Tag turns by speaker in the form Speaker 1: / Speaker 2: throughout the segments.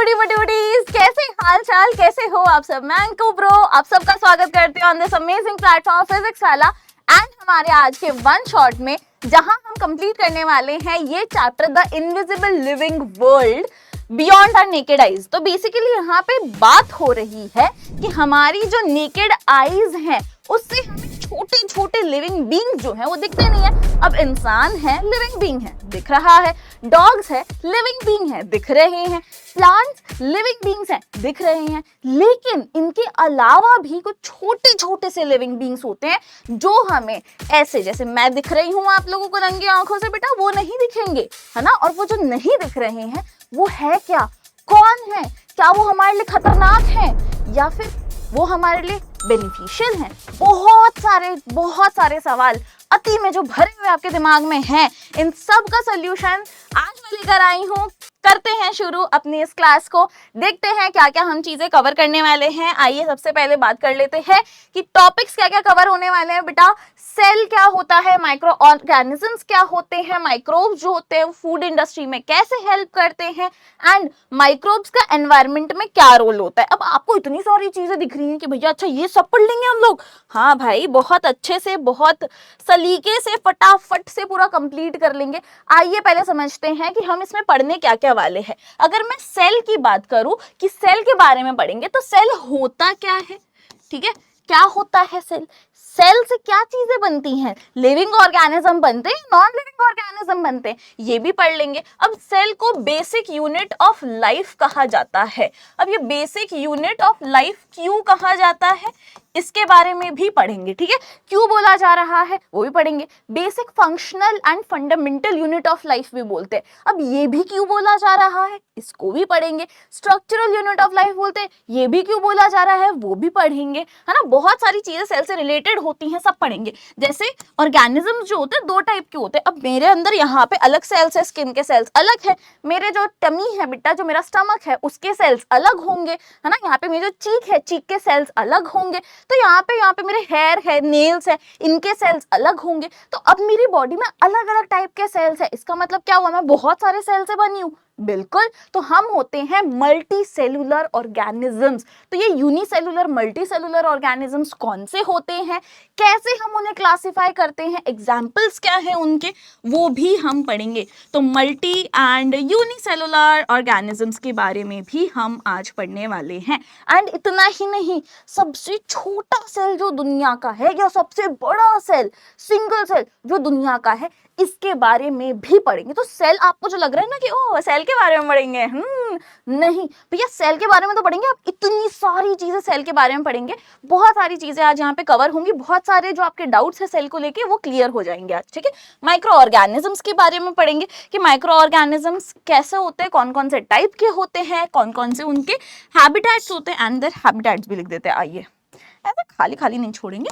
Speaker 1: Beauties, कैसे हाल चाल, कैसे हो आप सब। मैं अंकु ब्रो आप सबका स्वागत करती हूँ on this amazing platform physics वाला। एंड हमारे आज के वन शॉट में जहां हम कंप्लीट करने वाले हैं ये chapter the invisible living world beyond our naked eyes. तो बेसिकली यहाँ पे बात हो रही है कि हमारी जो नेकेड आईज हैं उससे हमें छोटे छोटे लिविंग बींग्स जो हैं वो दिखते नहीं है। अब इंसान है, लिविंग बींग है, दिख रहा है। डॉग्स है, लिविंग बींग है, दिख रहे हैं। प्लांट्स लिविंग बींग्स हैं, दिख रहे हैं। लेकिन इनके अलावा भी कुछ छोटे छोटे से लिविंग बींग्स होते हैं जो हमें ऐसे, जैसे मैं दिख रही हूँ आप लोगों को नंगी आंखों से, बेटा वो नहीं दिखेंगे, है ना। और वो जो नहीं दिख रहे हैं वो है क्या, कौन है, क्या वो हमारे लिए खतरनाक है या फिर वो हमारे लिए बेनिफिशियल है। बहुत सारे सवाल अति में जो भरे हुए आपके दिमाग में हैं, इन सब का सॉल्यूशन आज मैं लेकर आई हूँ। करते हैं शुरू अपनी इस क्लास को, देखते हैं क्या क्या हम चीजें कवर करने वाले हैं। आइए सबसे पहले बात कर लेते हैं कि टॉपिक्स क्या क्या कवर होने वाले हैं। बेटा सेल क्या होता है, माइक्रो ऑर्गेनिजम्स क्या होते हैं, माइक्रोब्स जो होते हैं फूड इंडस्ट्री में कैसे हेल्प करते हैं, एंड माइक्रोब्स का एनवायरनमेंट में क्या रोल होता है। अब आपको इतनी सारी चीजें दिख रही हैं कि भैया अच्छा ये सब पढ़ लेंगे हम लोग। हाँ भाई, बहुत अच्छे से, बहुत सलीके से, फटाफट से पूरा कंप्लीट कर लेंगे। आइए पहले समझते हैं कि हम इसमें पढ़ने क्या क्या वाले हैं। अगर मैं सेल की बात करूं कि सेल के बारे में पढ़ेंगे तो सेल होता क्या है, ठीक है, क्या होता है सेल, सेल से क्या चीजें बनती हैं, लिविंग ऑर्गेनिज्म बनते हैं, नॉन लिविंग ऑर्गेनिज्म बनते हैं, ये भी पढ़ लेंगे। अब सेल को बेसिक यूनिट ऑफ लाइफ कहा जाता है। अब ये बेसिक यूनिट ऑफ लाइफ क्यों कहा जाता है इसके बारे में भी पढ़ेंगे, ठीक है, क्यों बोला जा रहा है वो भी पढ़ेंगे। Basic functional and fundamental unit of life भी बोलते हैं, अब ये भी क्यों बोला जा रहा है इसको भी पढ़ेंगे। स्ट्रक्चरल यूनिट ऑफ लाइफ बोलते हैं, ये भी क्यों बोला जा रहा है वो भी पढ़ेंगे, है ना। बहुत सारी चीजें सेल से रिलेटेड होती हैं, सब पढ़ेंगे। जैसे ऑर्गेनिज्म जो होते हैं दो टाइप के होते हैं। अब मेरे अंदर यहाँ पे अलग सेल्स है, स्किन के सेल्स अलग है, मेरे जो टमी है बेटा, जो मेरा स्टमक है उसके सेल्स अलग होंगे, है ना। यहाँ पे मेरी जो चीक है, चीक के सेल्स अलग होंगे। तो यहाँ पे मेरे हेयर है, नेल्स है, इनके सेल्स अलग होंगे। तो अब मेरी बॉडी में अलग अलग टाइप के सेल्स है, इसका मतलब क्या हुआ, मैं बहुत सारे सेल से बनी हूँ। बिल्कुल, तो हम होते हैं मल्टी सेलुलर ऑर्गेनिजम्स। तो ये यूनिसेलुलर, मल्टी सेलुलर ऑर्गेनिजम्स कौन से होते हैं, कैसे हम उन्हें क्लासिफाई करते हैं, एग्जाम्पल्स क्या है उनके, वो भी हम पढ़ेंगे। तो मल्टी एंड यूनिसेलुलर ऑर्गेनिजम्स के बारे में भी हम आज पढ़ने वाले हैं। एंड इतना ही नहीं, सबसे छोटा सेल जो दुनिया का है या सबसे बड़ा सेल, सिंगल सेल जो दुनिया का है, इसके बारे में भी पढ़ेंगे। तो सेल आपको जो लग रहा है ना कि ओ सेल के बारे में पढ़ेंगे, नहीं भैया, सेल के बारे में तो पढ़ेंगे। आप इतनी सारी चीजें सेल के बारे में पढ़ेंगे, बहुत सारी चीजें आज यहाँ पे कवर होंगी, बहुत सारे जो आपके डाउट्स है सेल को लेके वो क्लियर हो जाएंगे आज, ठीक है। माइक्रो ऑर्गेनिजम्स के बारे में पढ़ेंगे कि माइक्रो ऑर्गेनिजम्स कैसे होते हैं, कौन कौन से टाइप के होते हैं, कौन कौन से उनके हैबिटेट्स होते हैं, एंड देयर हैबिटेट्स भी लिख देते हैं। आइए ऐसे खाली खाली नहीं छोड़ेंगे।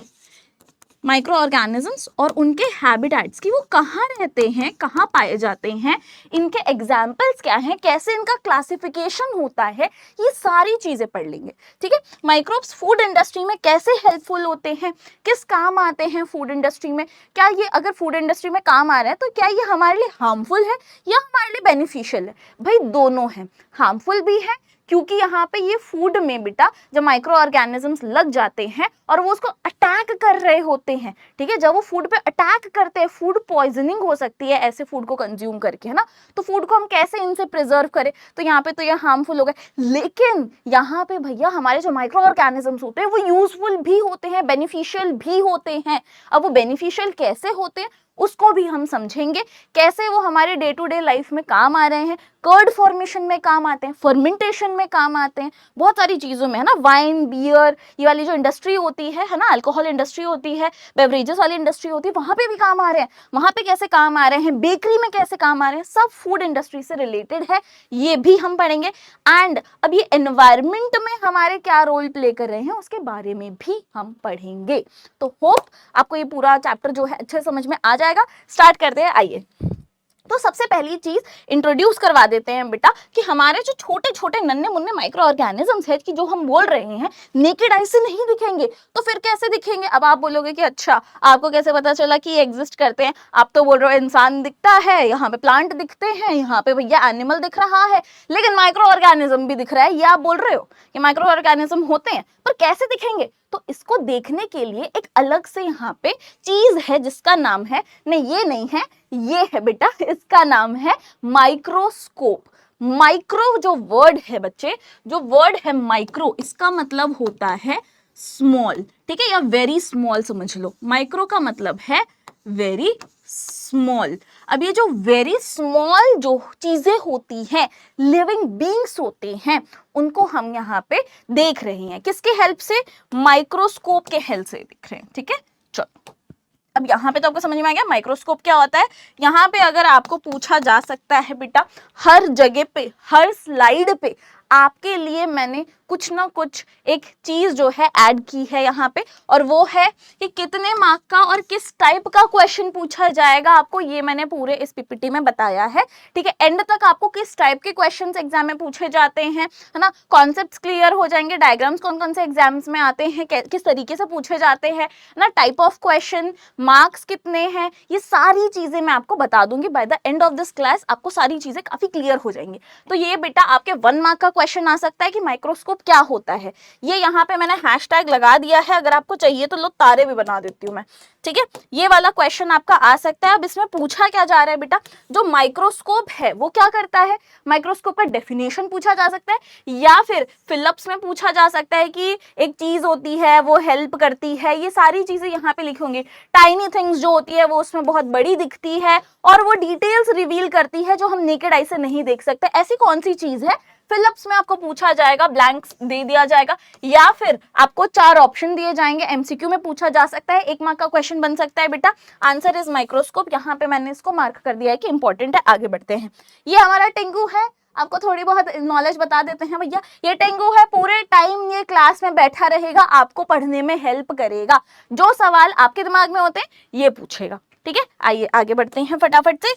Speaker 1: माइक्रो ऑर्गेनिजम्स और उनके हैबिटेट्स की, वो कहाँ रहते हैं, कहाँ पाए जाते हैं, इनके एग्जाम्पल्स क्या हैं, कैसे इनका क्लासिफिकेशन होता है, ये सारी चीजें पढ़ लेंगे, ठीक है। माइक्रोब्स फूड इंडस्ट्री में कैसे हेल्पफुल होते हैं, किस काम आते हैं फूड इंडस्ट्री में, क्या ये अगर फूड इंडस्ट्री में काम आ रहे हैं तो क्या ये हमारे लिए हार्मफुल है या हमारे लिए बेनिफिशियल है। भाई दोनों है, हार्मफुल भी है क्योंकि यहाँ पे ये फूड में बेटा जब माइक्रो ऑर्गेनिजम्स लग जाते हैं और वो उसको अटैक कर रहे होते हैं, ठीक है, जब वो फूड पे अटैक करते हैं, फूड पॉइजनिंग हो सकती है ऐसे फूड को कंज्यूम करके, है ना। तो फूड को हम कैसे इनसे प्रिजर्व करें, तो यहाँ पे तो ये हार्मफुल हो गए। लेकिन यहाँ पे भैया हमारे जो माइक्रो ऑर्गेनिजम्स होते हैं वो यूजफुल भी होते हैं, बेनिफिशियल भी होते हैं। अब वो बेनिफिशियल कैसे होते हैं उसको भी हम समझेंगे, कैसे वो हमारे डे टू डे लाइफ में काम आ रहे हैं, कर्ड फॉर्मेशन में काम आते हैं, फर्मेंटेशन में काम आते हैं, बहुत सारी चीज़ों में, है ना। वाइन, बियर, ये वाली जो इंडस्ट्री होती है ना, अल्कोहल इंडस्ट्री होती है, बेवरेजेस वाली इंडस्ट्री होती है, वहाँ पे भी काम आ रहे हैं, वहाँ पे कैसे काम आ रहे हैं, बेकरी में कैसे काम आ रहे हैं, सब फूड इंडस्ट्री से रिलेटेड है, ये भी हम पढ़ेंगे। एंड अब ये एनवायरमेंट में हमारे क्या रोल प्ले कर रहे हैं उसके बारे में भी हम पढ़ेंगे। तो होप आपको ये पूरा चैप्टर जो है अच्छे समझ में आ जाएगा। स्टार्ट करते हैं, आइए। तो सबसे पहली चीज इंट्रोड्यूस करवा देते हैं बेटा कि हमारे जो छोटे छोटे नन्हे मुन्ने माइक्रो ऑर्गेनिजम्स है कि जो हम बोल रहे हैं नेकेड आई से नहीं दिखेंगे, तो फिर कैसे दिखेंगे? अब आप बोलोगे कि अच्छा आपको कैसे पता चला कि ये एग्जिस्ट करते हैं? आप तो बोल रहे हो इंसान दिखता है, यहाँ पे प्लांट दिखते हैं, यहाँ पे भैया एनिमल दिख रहा है, लेकिन माइक्रो ऑर्गेनिज्म भी दिख रहा है, ये आप बोल रहे हो कि माइक्रो ऑर्गेनिज्म होते हैं, पर कैसे दिखेंगे? तो इसको देखने के लिए एक अलग से यहाँ पे चीज है जिसका नाम है, नहीं ये नहीं है, ये है बेटा, इसका नाम है माइक्रोस्कोप। माइक्रो जो वर्ड है बच्चे, जो वर्ड है माइक्रो, इसका मतलब होता है स्मॉल, ठीक है, या वेरी स्मॉल समझ लो। माइक्रो का मतलब है वेरी स्मॉल। अब ये जो वेरी स्मॉल जो चीजें होती हैं, लिविंग बीइंग्स होते हैं, उनको हम यहाँ पे देख रहे हैं किसके हेल्प से? माइक्रोस्कोप के हेल्प से दिख रहे हैं, ठीक है। चलो अब यहाँ पे तो आपको समझ में आ गया माइक्रोस्कोप क्या होता है। यहाँ पे अगर आपको पूछा जा सकता है बेटा, हर जगह पे, हर स्लाइड पे आपके लिए मैंने कुछ ना कुछ एक चीज जो है ऐड की है यहाँ पे, और वो है कि कितने मार्क का और किस टाइप का क्वेश्चन पूछा जाएगा आपको, ये मैंने पूरे इस पीपीटी में बताया है, ठीक है। एंड तक आपको किस टाइप के क्वेश्चंस एग्जाम में पूछे जाते हैं, है ना, कॉन्सेप्ट्स क्लियर हो जाएंगे, डायग्राम्स कौन कौन से एग्जाम्स में आते हैं, किस तरीके से पूछे जाते हैं ना, टाइप ऑफ क्वेश्चन, मार्क्स कितने हैं, ये सारी चीजें मैं आपको बता दूंगी। By the end of this class आपको सारी चीजें काफी क्लियर हो जाएंगी। तो ये बेटा आपके 1 मार्क का क्वेश्चन आ सकता है कि माइक्रोस्कोप क्या होता है। ये यहाँ पे मैंने हैशटैग लगा दिया है, अगर आपको चाहिए तो लो तारे भी बना देती हूँ मैं, ठीक है। ये वाला क्वेश्चन आपका आ सकता है। अब इसमें पूछा क्या जा रहा है बेटा, जो माइक्रोस्कोप है वो क्या करता है, माइक्रोस्कोप का डेफिनेशन पूछा जा सकता है, या फिर फिलअप्स में पूछा जा सकता है कि एक चीज होती है वो हेल्प करती है, ये सारी चीजें यहाँ पे लिखी होंगी। टाइनी थिंग्स जो होती है वो उसमें बहुत बड़ी दिखती है और वो डिटेल्स रिवील करती है जो हम नेकेड आई से नहीं देख सकते। ऐसी कौन सी चीज है, फिलअप्स में आपको पूछा जाएगा, ब्लैंक्स दे दिया जाएगा, या फिर आपको 4 ऑप्शन दिए जाएंगे, एमसीक्यू में पूछा जा सकता है, 1 मार्क का क्वेश्चन बन सकता है बेटा। Answer is microscope. यहाँ पे मैंने इसको मार्क कर दिया है कि इंपॉर्टेंट है। आगे बढ़ते हैं। ये हमारा टेंगू है, आपको थोड़ी बहुत नॉलेज बता देते हैं भैया। ये टेंगू है, पूरे टाइम ये क्लास में बैठा रहेगा, आपको पढ़ने में हेल्प करेगा, जो सवाल आपके दिमाग में होते हैं ये पूछेगा, ठीक है। आइए आगे बढ़ते हैं फटाफट से।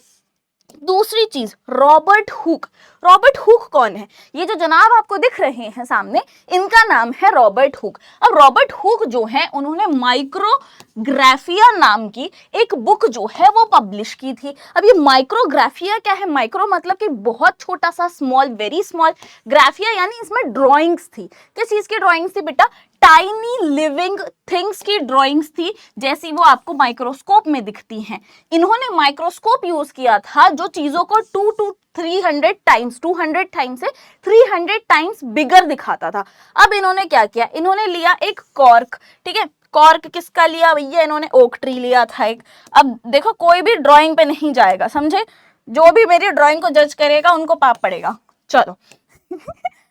Speaker 1: दूसरी चीज, रॉबर्ट हुक। रॉबर्ट हुक कौन है? ये जो जनाब आपको दिख रहे हैं सामने, इनका नाम है रॉबर्ट हुक। अब रॉबर्ट हुक जो है, उन्होंने माइक्रोग्राफिया नाम की एक बुक जो है वो पब्लिश की थी। अब ये माइक्रोग्राफिया क्या है? माइक्रो मतलब कि बहुत छोटा सा, स्मॉल, वेरी स्मॉल, ग्राफिया यानी इसमें ड्रॉइंग्स थी। किस चीज की ड्रॉइंग्स थी बेटा? टाइनी लिविंग थिंग्स की ड्राइंग्स थी, जैसी वो आपको माइक्रोस्कोप में दिखती हैं। इन्होंने माइक्रोस्कोप यूज किया था जो चीजों को 2 to 300 टाइम्स, 200 टाइम्स से 300 टाइम्स बिगर दिखाता था। अब इन्होंने क्या किया, इन्होंने लिया एक कॉर्क, ठीक है। कॉर्क किसका लिया भैया? इन्होंने ओक ट्री लिया था एक। अब देखो कोई भी ड्राइंग पे नहीं जाएगा, समझे? जो भी मेरी ड्राइंग को जज करेगा उनको पाप पड़ेगा। चलो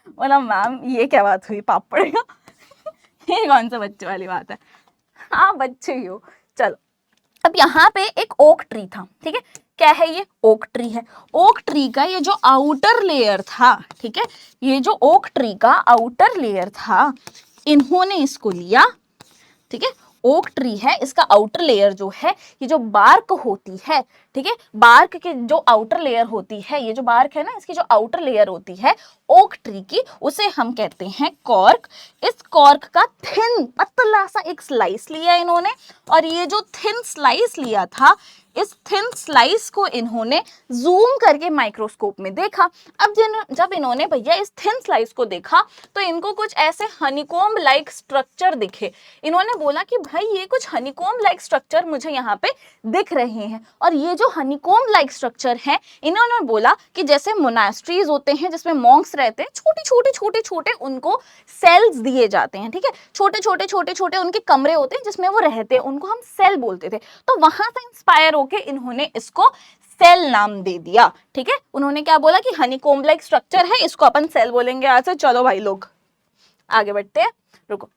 Speaker 1: बोला मैम ये क्या बात हुई, पाप पड़ेगा? ये कौन सा बच्चे वाली बात है? हाँ बच्चे ही हो। चलो अब यहाँ पे एक ओक ट्री था, ठीक है। क्या है ये? ओक ट्री है। ओक ट्री का ये जो आउटर लेयर था, ठीक है, ये जो ओक ट्री का आउटर लेयर था, इन्होंने इसको लिया, ठीक है। ओक ट्री है, इसका आउटर लेयर जो है, ये जो बार्क होती है, ठीक है, बार्क के जो आउटर लेयर होती है, ये जो बार्क है ना, इसकी जो आउटर लेयर होती है ओक ट्री की, उसे हम कहते हैं कॉर्क। इस कॉर्क का थिन पतला सा एक स्लाइस लिया इन्होंने, और ये जो थिन स्लाइस लिया था, इस थिन स्लाइस को इन्होंने जूम करके माइक्रोस्कोप में देखा। अब जब इन्होंने भैया इस थिन स्लाइस को देखा तो इनको कुछ ऐसे हनीकॉम्ब लाइक स्ट्रक्चर दिखे। इन्होंने बोला कि भाई ये कुछ हनीकॉम्ब लाइक स्ट्रक्चर मुझे यहाँ पे दिख रहे हैं, और ये जो हनीकॉम्ब लाइक स्ट्रक्चर है, इन्होंने बोला कि जैसे मोनास्ट्रीज होते हैं जिसमें मॉन्क्स रहते हैं, छोटे छोटे उनको सेल्स दिए जाते हैं, ठीक है, छोटे छोटे उनके कमरे होते हैं जिसमें वो रहते हैं, उनको हम सेल बोलते थे। तो वहां से इंस्पायर के इन्होंने इसको सेल नाम दे दिया, ठीक है। उन्होंने क्या बोला कि हनीकॉम्ब लाइक स्ट्रक्चर है, इसको अपन सेल बोलेंगे आज से। चलो भाई लोग आगे बढ़ते हैं, रुको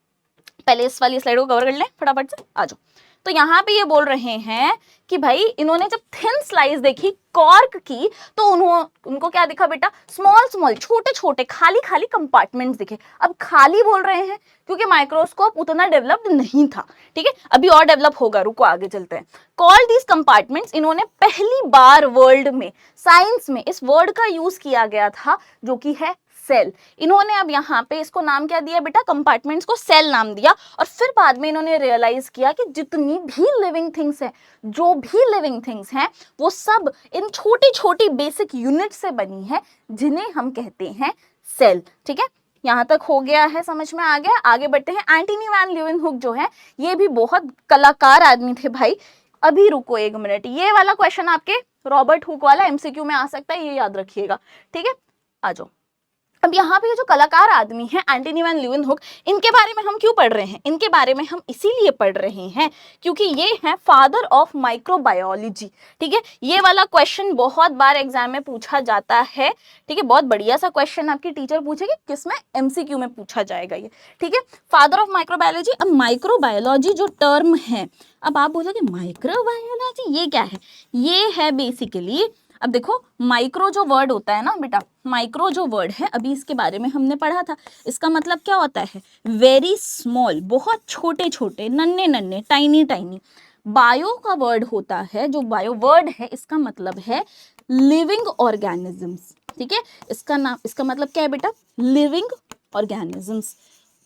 Speaker 1: पहले इस वाली स्लाइड को कवर कर लें फटाफट से, आ जाओ। तो यहाँ पे ये बोल रहे हैं कि भाई इन्होंने जब थिन स्लाइस देखी, कॉर्क की तो उनको क्या दिखा बेटा, स्मॉल स्मॉल छोटे छोटे खाली खाली कंपार्टमेंट्स दिखे। अब खाली बोल रहे हैं क्योंकि माइक्रोस्कोप उतना डेवलप्ड नहीं था, ठीक है, अभी और डेवलप होगा, रुको आगे चलते हैं। कॉल दीज कंपार्टमेंट्स, इन्होंने पहली बार वर्ल्ड में साइंस में इस वर्ड का यूज किया गया था जो कि है सेल। इन्होंने अब यहाँ पे इसको नाम क्या दिया बेटा, कंपार्टमेंट्स को सेल नाम दिया। और फिर बाद में इन्होंने रियलाइज किया कि जितनी भी लिविंग थिंग्स है, जो भी लिविंग थिंग्स हैं, वो सब इन छोटी छोटी बेसिक यूनिट से बनी है जिन्हें हम कहते हैं सेल। ठीक है, यहाँ तक हो गया है, समझ में आ गया। आगे बढ़ते हैं। एंटनी वैन लीeuwenhoek जो है ये भी बहुत कलाकार आदमी थे भाई। अभी रुको एक मिनट, ये वाला क्वेश्चन आपके रॉबर्ट हुक वाला एमसीक्यू में आ सकता है, ये याद रखिएगा, ठीक है। आ जाओ। अब यहाँ पे ये जो कलाकार आदमी हैं एंटनी वैन लीeuwenhoek, इनके बारे में हम क्यों पढ़ रहे हैं? इनके बारे में हम इसीलिए पढ़ रहे हैं क्योंकि ये हैं फादर ऑफ माइक्रोबायोलॉजी। ठीक है, ये वाला क्वेश्चन बहुत बार एग्जाम में पूछा जाता है। ठीक है, बहुत बढ़िया सा क्वेश्चन आपकी टीचर पूछेगी, किसमें, एमसीक्यू में पूछा जाएगा ये। ठीक है, फादर ऑफ माइक्रोबायोलॉजी। अब माइक्रोबायोलॉजी जो टर्म है, अब आप बोलोगे माइक्रोबायोलॉजी ये क्या है? ये है बेसिकली, अब देखो माइक्रो जो वर्ड होता है ना बेटा, माइक्रो जो वर्ड है, अभी इसके बारे में हमने पढ़ा था, इसका मतलब क्या होता है? वेरी स्मॉल, बहुत छोटे छोटे, नन्हे नन्हे, टाइनी टाइनी। बायो का वर्ड होता है, जो बायो वर्ड है इसका मतलब है लिविंग ऑर्गेनिजम्स। ठीक है, इसका मतलब क्या है बेटा? Living organisms.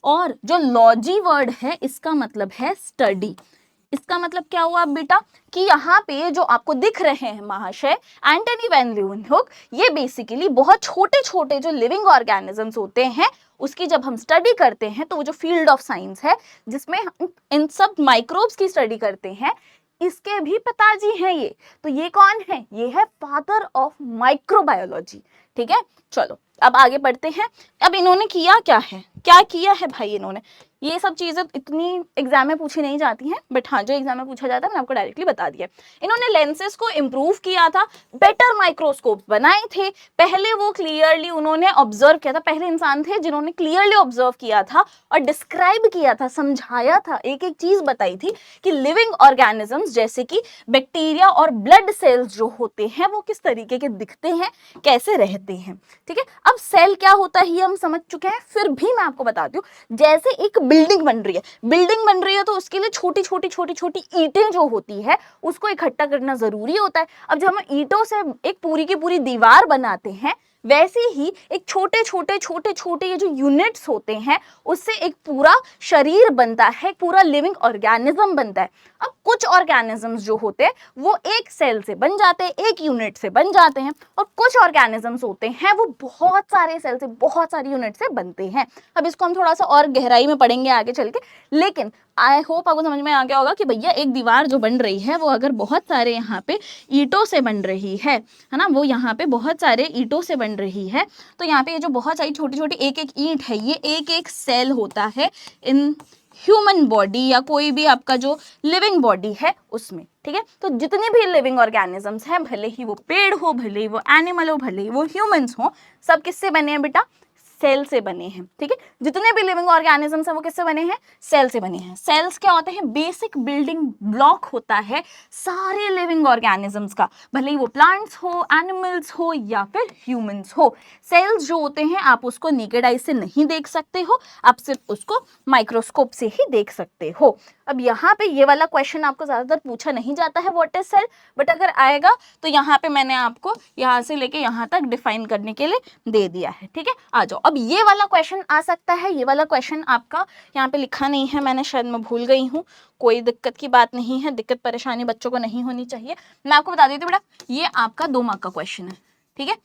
Speaker 1: और जो लॉजी वर्ड है इसका मतलब है स्टडी। इसका मतलब क्या हुआ बेटा कि यहाँ पे जो आपको दिख रहे हैं महाशय एंटनी वैन लीeuwenhoek, ये बेसिकली बहुत छोटे छोटे जो लिविंग ऑर्गेनिजम्स होते हैं उसकी जब हम स्टडी करते हैं तो वो जो फील्ड ऑफ साइंस है जिसमें हम इन सब माइक्रोब्स की स्टडी करते हैं, इसके भी पिताजी हैं ये। तो ये कौन है? ये है फादर ऑफ माइक्रोबायोलॉजी। ठीक है, चलो अब आगे बढ़ते हैं। अब इन्होंने किया क्या है, क्या किया है भाई इन्होंने? ये सब चीजें इतनी एग्जाम में पूछी नहीं जाती हैं, बट हाँ जो एग्जाम में पूछा जाता है मैंने आपको डायरेक्टली बता दिया। इन्होंने लेंसेज को इम्प्रूव किया था, बेटर माइक्रोस्कोप बनाए थे। पहले वो क्लियरली उन्होंने ऑब्जर्व किया था, पहले इंसान थे जिन्होंने क्लियरली ऑब्जर्व किया था और डिस्क्राइब किया था, समझाया था, एक एक चीज बताई थी कि लिविंग ऑर्गेनिजम्स जैसे कि बैक्टीरिया और ब्लड सेल्स जो होते हैं वो किस तरीके के दिखते हैं, कैसे रहते हैं। ठीक है, अब सेल क्या होता है ये हम समझ चुके हैं, फिर भी मैं आपको बताती हूँ। जैसे एक बिल्डिंग बन रही है तो उसके लिए छोटी छोटी छोटी छोटी ईंटें जो होती है उसको इकट्ठा करना जरूरी होता है। अब जब हम ईंटों से एक पूरी की पूरी दीवार बनाते हैं, वैसे ही एक छोटे छोटे छोटे छोटे ये जो यूनिट्स होते हैं उससे एक पूरा शरीर बनता है, पूरा लिविंग ऑर्गेनिज्म बनता है। अब कुछ ऑर्गेनिजम्स जो होते हैं वो एक सेल से बन जाते हैं, एक यूनिट से बन जाते हैं, और कुछ ऑर्गेनिजम्स होते हैं वो बहुत सारे सेल से, बहुत सारी यूनिट से बनते हैं। अब इसको हम थोड़ा सा और गहराई में पढ़ेंगे आगे चल के, लेकिन आई होप आपको समझ में आ गया होगा कि भैया एक दीवार जो बन रही है वो अगर बहुत सारे यहाँ पे ईंटों से बन रही है ना, वो यहाँ पे बहुत सारे ईंटों से बन रही है, तो यहाँ पे ये जो बहुत सारी छोटी छोटी एक एक ईंट है ये एक एक सेल होता है इन ह्यूमन बॉडी या कोई भी आपका जो लिविंग बॉडी है उसमें। ठीक है, तो जितने भी लिविंग ऑर्गेनिजम्स हैं, भले ही वो पेड़ हो, भले ही वो एनिमल हो, भले ही वो ह्यूमंस हो, सब किससे बने हैं बेटा? सेल से बने हैं। ठीक है, जितने भी लिविंग ऑर्गेनिजम्स हैं वो किससे बने हैं? सेल से बने हैं। सेल्स क्या होते हैं? बेसिक बिल्डिंग ब्लॉक होता है सारे लिविंग ऑर्गेनिजम्स का, भले ही वो प्लांट्स हो, एनिमल्स हो या फिर ह्यूमंस हो। सेल्स जो होते हैं आप उसको नेकेड आई से नहीं देख सकते हो, आप सिर्फ उसको माइक्रोस्कोप से ही देख सकते हो। अब यहाँ पे ये वाला क्वेश्चन आपको ज्यादातर पूछा नहीं जाता है व्हाट इज सेल, बट अगर आएगा तो यहाँ पे मैंने आपको यहाँ से लेके यहाँ तक डिफाइन करने के लिए दे दिया है। ठीक है, आ जाओ। अब ये वाला क्वेश्चन आ सकता है, ये वाला क्वेश्चन आपका यहाँ पे लिखा नहीं है, मैंने शायद मैं भूल गई हूँ, कोई दिक्कत की बात नहीं है, दिक्कत परेशानी बच्चों को नहीं होनी चाहिए। मैं आपको बता देती हूँ बेटा, ये आपका 2 मार्क का क्वेश्चन है। ठीक है,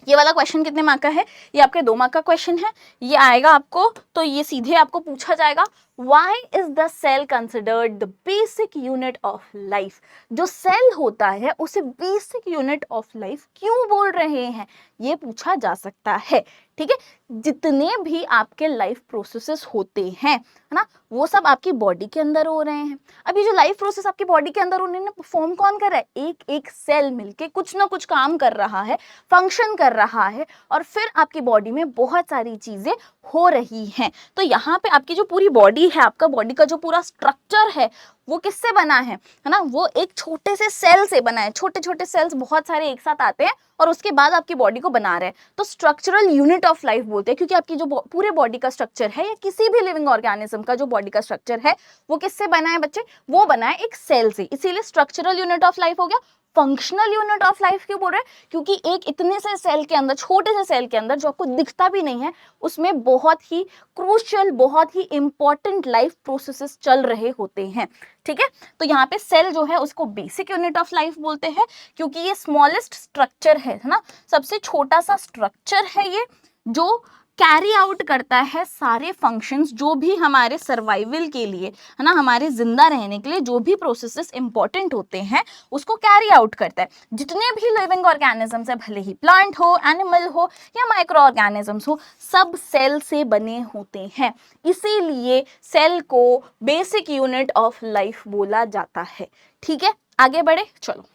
Speaker 1: ये वाला क्वेश्चन कितने मार्क का है? ये आपके 2 मार्क का क्वेश्चन है। ये आएगा आपको तो ये सीधे आपको पूछा जाएगा, Why is the cell considered the basic unit of life? जो सेल होता है उसे बेसिक यूनिट ऑफ लाइफ क्यों बोल रहे हैं, ये पूछा जा सकता है। ठीक है, जितने भी आपके लाइफ प्रोसेसेस होते हैं, है ना, वो सब आपकी बॉडी के अंदर हो रहे हैं। अब ये जो लाइफ प्रोसेस आपकी बॉडी के अंदर हो रहे हैं, परफॉर्म कौन कर रहा है? एक एक सेल मिलके कुछ ना कुछ काम कर रहा है, फंक्शन कर रहा है, और फिर आपकी बॉडी में बहुत सारी चीजें हो रही हैं। तो यहाँ पे आपकी जो पूरी बॉडी है, आपका बॉडी का जो पूरा स्ट्रक्चर है, वो किससे बना है ना, वो एक छोटे से सेल से बना है। छोटे छोटे सेल्स बहुत सारे एक साथ आते हैं और उसके बाद आपकी बॉडी को बना रहे हैं, तो स्ट्रक्चरल यूनिट ऑफ लाइफ बोलते हैं, क्योंकि आपकी जो पूरे बॉडी का स्ट्रक्चर है या किसी भी लिविंग ऑर्गेनिज्म का जो बॉडी का स्ट्रक्चर है वो किससे बना है बच्चे, वो बना है एक सेल से, इसीलिए स्ट्रक्चरल यूनिट ऑफ लाइफ हो गया। फंक्शनल यूनिट ऑफ लाइफ क्यों बोल रहे हैं, क्योंकि एक इतने से सेल के अंदर, छोटे से सेल के अंदर जो आपको दिखता भी नहीं है, उसमें बहुत ही क्रूशियल, बहुत ही इंपॉर्टेंट लाइफ प्रोसेसेस चल रहे होते हैं। ठीक है, तो यहाँ पे सेल जो है उसको बेसिक यूनिट ऑफ लाइफ बोलते हैं, क्योंकि ये स्मॉलेस्ट स्ट्रक्चर है ना, सबसे छोटा सा स्ट्रक्चर है ये, जो कैरी आउट करता है सारे फंक्शंस जो भी हमारे सर्वाइवल के लिए है ना, हमारे जिंदा रहने के लिए जो भी प्रोसेसेस इंपॉर्टेंट होते हैं उसको कैरी आउट करता है। जितने भी लिविंग ऑर्गेनिजम्स है, भले ही प्लांट हो, एनिमल हो या माइक्रो ऑर्गेनिजम्स हो, सब सेल से बने होते हैं, इसीलिए सेल को बेसिक यूनिट ऑफ लाइफ बोला जाता है। ठीक है, आगे बढ़े, चलो।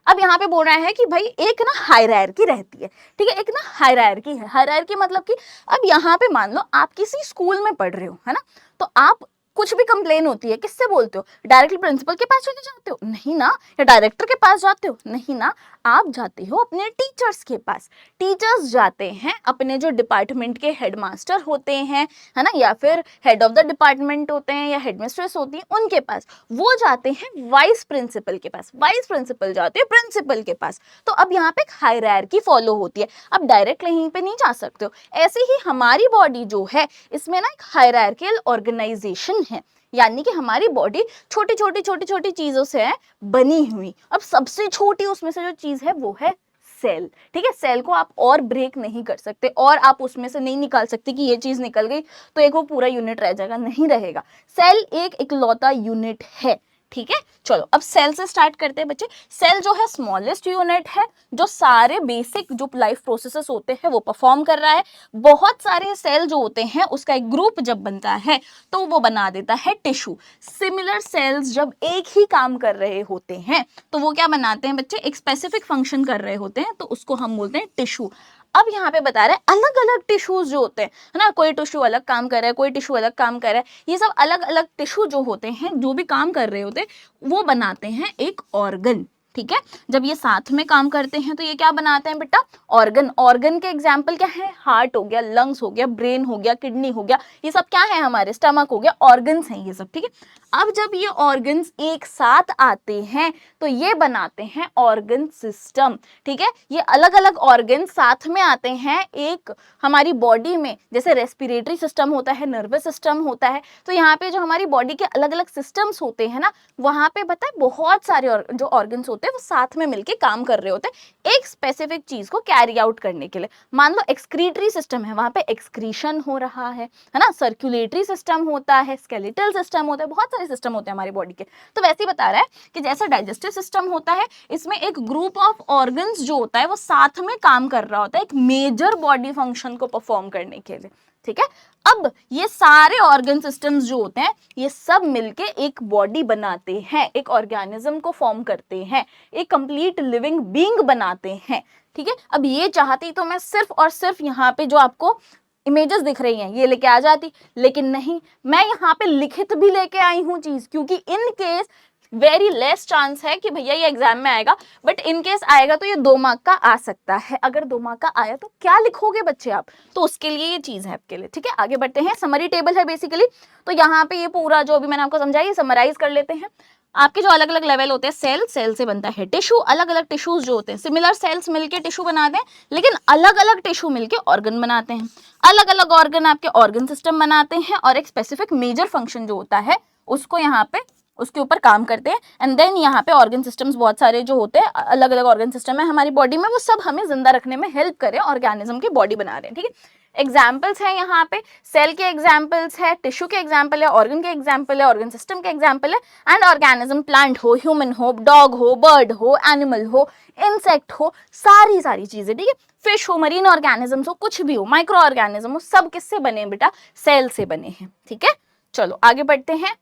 Speaker 1: अब यहाँ पे बोल रहा है कि भाई एक ना हायरार्की रहती है, ठीक है, एक ना हायरार्की है। हायरार्की मतलब कि अब यहाँ पे मान लो आप किसी स्कूल में पढ़ रहे हो, है ना, तो आप कुछ भी कंप्लेन होती है किससे बोलते हो, डायरेक्टली प्रिंसिपल के पास चले जाते हो, नहीं ना, या डायरेक्टर के पास जाते हो, नहीं ना, आप जाते हो अपने टीचर्स के पास। टीचर्स जाते हैं अपने जो डिपार्टमेंट के हेडमास्टर होते हैं, है ना, या फिर हेड ऑफ द डिपार्टमेंट होते हैं या हेडमिस्ट्रेस होती है, उनके पास। वो जाते हैं वाइस प्रिंसिपल के पास, वाइस प्रिंसिपल जाते हैं प्रिंसिपल के पास। तो अब यहाँ पे एक हायरार्की फॉलो होती है, अब डायरेक्ट यहीं पे नहीं जा सकते हो। ऐसे ही हमारी बॉडी जो है इसमें ना एक हायरार्कियल ऑर्गेनाइजेशन है, यानी कि हमारी बॉडी छोटी छोटी चीजों से है बनी हुई। अब सबसे छोटी उसमें से जो चीज है वो है सेल। ठीक है, सेल को आप और ब्रेक नहीं कर सकते और आप उसमें से नहीं निकाल सकते कि ये चीज निकल गई तो एक वो पूरा यूनिट रह जाएगा, नहीं रहेगा। सेल एक इकलौता यूनिट है। ठीक है, चलो अब सेल से स्टार्ट करते हैं बच्चे। सेल जो है स्मॉलेस्ट यूनिट है, जो सारे बेसिक जो लाइफ प्रोसेसेस होते हैं वो परफॉर्म कर रहा है। बहुत सारे सेल जो होते हैं उसका एक ग्रुप जब बनता है तो वो बना देता है टिश्यू। सिमिलर सेल्स जब एक ही काम कर रहे होते हैं तो वो क्या बनाते हैं बच्चे, एक स्पेसिफिक फंक्शन कर रहे होते हैं, तो उसको हम बोलते हैं टिश्यू। अब यहाँ पे बता रहा है अलग अलग टिश्यूज जो होते हैं, है ना, कोई टिश्यू अलग काम कर रहा है, कोई टिश्यू अलग काम कर रहा है, ये सब अलग अलग टिश्यू जो होते हैं, जो भी काम कर रहे होते हैं वो बनाते हैं एक ऑर्गन। ठीक है, जब ये साथ में काम करते हैं तो ये क्या बनाते हैं बेटा, ऑर्गन। ऑर्गन के एग्जाम्पल क्या है, हार्ट हो गया, लंग्स हो गया, ब्रेन हो गया, किडनी हो गया, ये सब क्या है हमारे, स्टमक हो गया, ऑर्गन्स हैं ये सब। ठीक है, अब जब ये ऑर्गन्स एक साथ आते हैं तो ये बनाते हैं ऑर्गन सिस्टम। ठीक है, ये अलग अलग ऑर्गन साथ में आते हैं एक हमारी बॉडी में, जैसे रेस्पिरेटरी सिस्टम होता है, नर्वस सिस्टम होता है, तो यहाँ पे जो हमारी बॉडी के अलग अलग सिस्टम्स होते हैं ना, वहाँ पे पता है बहुत सारे जो ऑर्गन्स होते हैं वो साथ में मिलके काम कर रहे होते हैं एक स्पेसिफिक चीज को कैरी आउट करने के लिए। मान लो एक्सक्रीटरी सिस्टम है, वहां पे एक्सक्रीशन हो रहा है ना, सर्कुलेटरी सिस्टम होता है, स्केलेटल सिस्टम होता है, बहुत सारे सिस्टम होते हैं हमारी बॉडी के। तो वैसे ही बता रहा है कि जैसा डाइजेस्टिव सिस्टम होता है, इसमें एक ग्रुप ऑफ ऑर्गन्स जो होता है वो साथ में काम कर रहा होता है एक मेजर बॉडी फंक्शन को परफॉर्म करने के लिए। ठीक है, अब ये सारे ऑर्गन सिस्टम्स जो होते हैं ये सब मिलके एक बॉडी बनाते हैं, एक ऑर्गेनिज्म को फॉर्म करते हैं, एक कंप्लीट लिविंग बीइंग बनाते हैं। ठीक है, अब ये चाहती तो मैं सिर्फ और सिर्फ यहाँ पे जो आपको इमेजेस दिख रही हैं ये लेके आ जाती, लेकिन नहीं, मैं यहाँ पे लिखित भी लेके आई हूँ चीज, क्योंकि in case very less chance है कि भैया ये एग्जाम में आएगा, बट इन केस आएगा तो ये 2 मार्क का आ सकता है। अगर 2 मार्क का आया तो क्या लिखोगे बच्चे आप, तो उसके लिए ये चीज है आपके लिए। ठीक है, आगे बढ़ते हैं। समरी टेबल है बेसिकली, तो यहाँ पे ये पूरा जो भी मैंने आपको समझाया समराइज कर लेते हैं। आपके जो अलग अलग लेवल होते हैं, सेल, सेल से बनता है टिश्यू, अलग अलग टिश्यूज जो होते हैं, सिमिलर सेल्स मिलके टिश्यू बनाते हैं, लेकिन अलग अलग टिश्यू मिलके ऑर्गन बनाते हैं। अलग अलग ऑर्गन आपके ऑर्गन सिस्टम बनाते हैं और एक स्पेसिफिक मेजर फंक्शन जो होता है उसको यहाँ पे उसके ऊपर काम करते हैं। एंड देन यहाँ पे ऑर्गन सिस्टम्स बहुत सारे जो होते हैं, अलग अलग ऑर्गन सिस्टम है हमारी बॉडी में, वो सब हमें जिंदा रखने में हेल्प करें, ऑर्गेनिज्म की बॉडी बना रहे हैं। ठीक है, एग्जाम्पल्स है यहाँ पे, सेल के एग्जाम्पल्स है, टिश्यू के एग्जाम्पल है, ऑर्गन के एग्जाम्पल है, ऑर्गन सिस्टम के एग्जाम्पल है, एंड ऑर्गेनिज्म प्लांट हो, ह्यूमन हो, डॉग हो, बर्ड हो, एनिमल हो, इंसेक्ट हो, सारी चीजें। ठीक है, फिश हो, मरीन ऑर्गेनिज्म हो, कुछ भी हो, माइक्रो ऑर्गेनिज्म हो, सब किससे बने बेटा, सेल से बने हैं। ठीक है, चलो आगे बढ़ते हैं।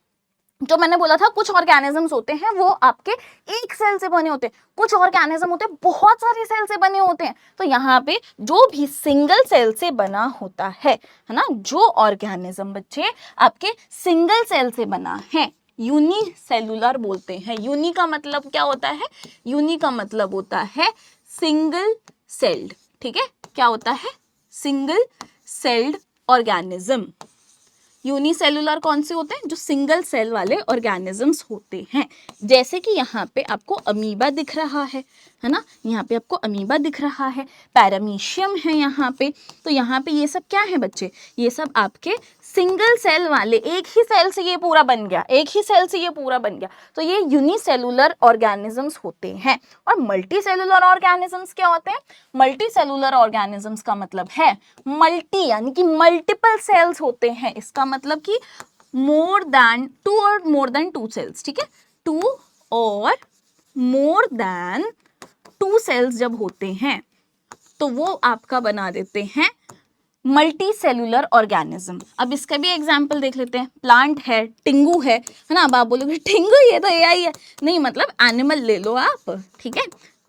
Speaker 1: जो मैंने बोला था कुछ ऑर्गेनिजम्स होते हैं वो आपके एक सेल से बने होते हैं, कुछ ऑर्गेनिज्म होते हैं बहुत सारे सेल से बने होते हैं। तो यहाँ पे जो भी सिंगल सेल से बना होता है ना, जो ऑर्गेनिज्म बच्चे आपके सिंगल सेल से बना है, यूनिसेलुलर बोलते हैं। यूनि का मतलब क्या होता है? यूनि का मतलब होता है सिंगल सेल्ड, ठीक है, क्या होता है? Single celled organism. यूनिसेलुलर कौन से होते हैं? जो सिंगल सेल वाले ऑर्गेनिजम्स होते हैं। जैसे कि यहाँ पे आपको अमीबा दिख रहा है ना, यहाँ पे आपको अमीबा दिख रहा है, पैरामीशियम है यहाँ पे। तो यहाँ पे ये सब क्या है बच्चे? ये सब आपके सिंगल सेल वाले, एक ही सेल से ये पूरा बन गया, एक ही सेल से ये पूरा बन गया, तो ये यूनिसेलुलर ऑर्गेनिजम्स होते हैं। और मल्टी सेलुलर ऑर्गेनिजम्स क्या होते हैं? मल्टी सेलुलर ऑर्गेनिजम्स का मतलब है मल्टी, यानी कि मल्टीपल सेल्स होते हैं। इसका मतलब कि मोर देन टू और मोर देन टू सेल्स, ठीक है, टू और मोर देन टू सेल्स जब होते हैं तो वो आपका बना देते हैं मल्टी सेलुलर ऑर्गेनिज्म। अब इसका भी एग्जाम्पल देख लेते हैं। प्लांट है, टिंगू है ना। अब आप बोलोगे टिंगू ये तो एआई है, नहीं, मतलब एनिमल ले लो आप, ठीक है।